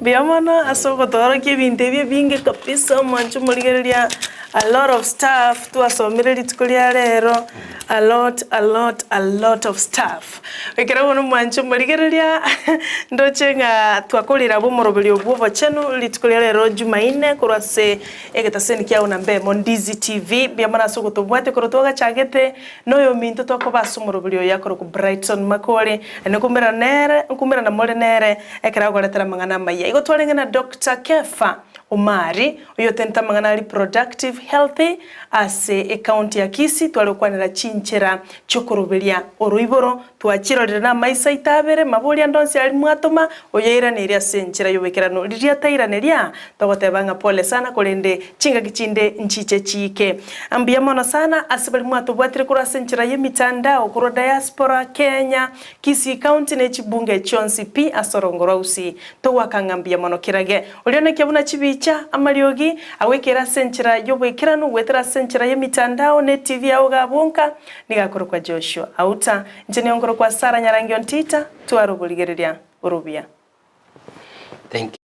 Biamon asoko toro kibinte binge kabisa mwancho muligeria a lot of stuff twasomere litukulia lero a lot of stuff wekera wono mwancho muligeria ndochenga twakolera bomorobeli obwo channel litukulia lero Jumaine kurase egetaseni kya una mbemo Ndizi TV byamara soko tobwate korotoga chagete noyo minto toko basomorobeli yakoro ku Brighton makole enokumera na mole nere ekera goletera mangana maya igo twalenga na Dr.Kefah Omari uyo tenta mangana reproductive healthy ase account ya Kisii twalokwanira chinchera Okoroberia Oroiboro twachirorera na maisa itabere mabuli ndonse ali mwatoma oyeira neria senchera yobekerano liria tairaneria togotebanga pole sana kolende chinga gichinde nchiche chike ambia mono sana asibali mwato bwatire kura senchera ye mitandao kuro diaspora Kenya Kisii county ne chibunge chonsi pi asorongora usi to wakangambia mono kirage uliona kyabuna chibicha amaliogi awekera senchera yobekirano wetera senchera ye mitandao ne TV ya ogabonka nigakoro kwa Joshua auta njeni ongoro kwa Sara Nyarangi ontita tuarubuligereria urubia. Thank you.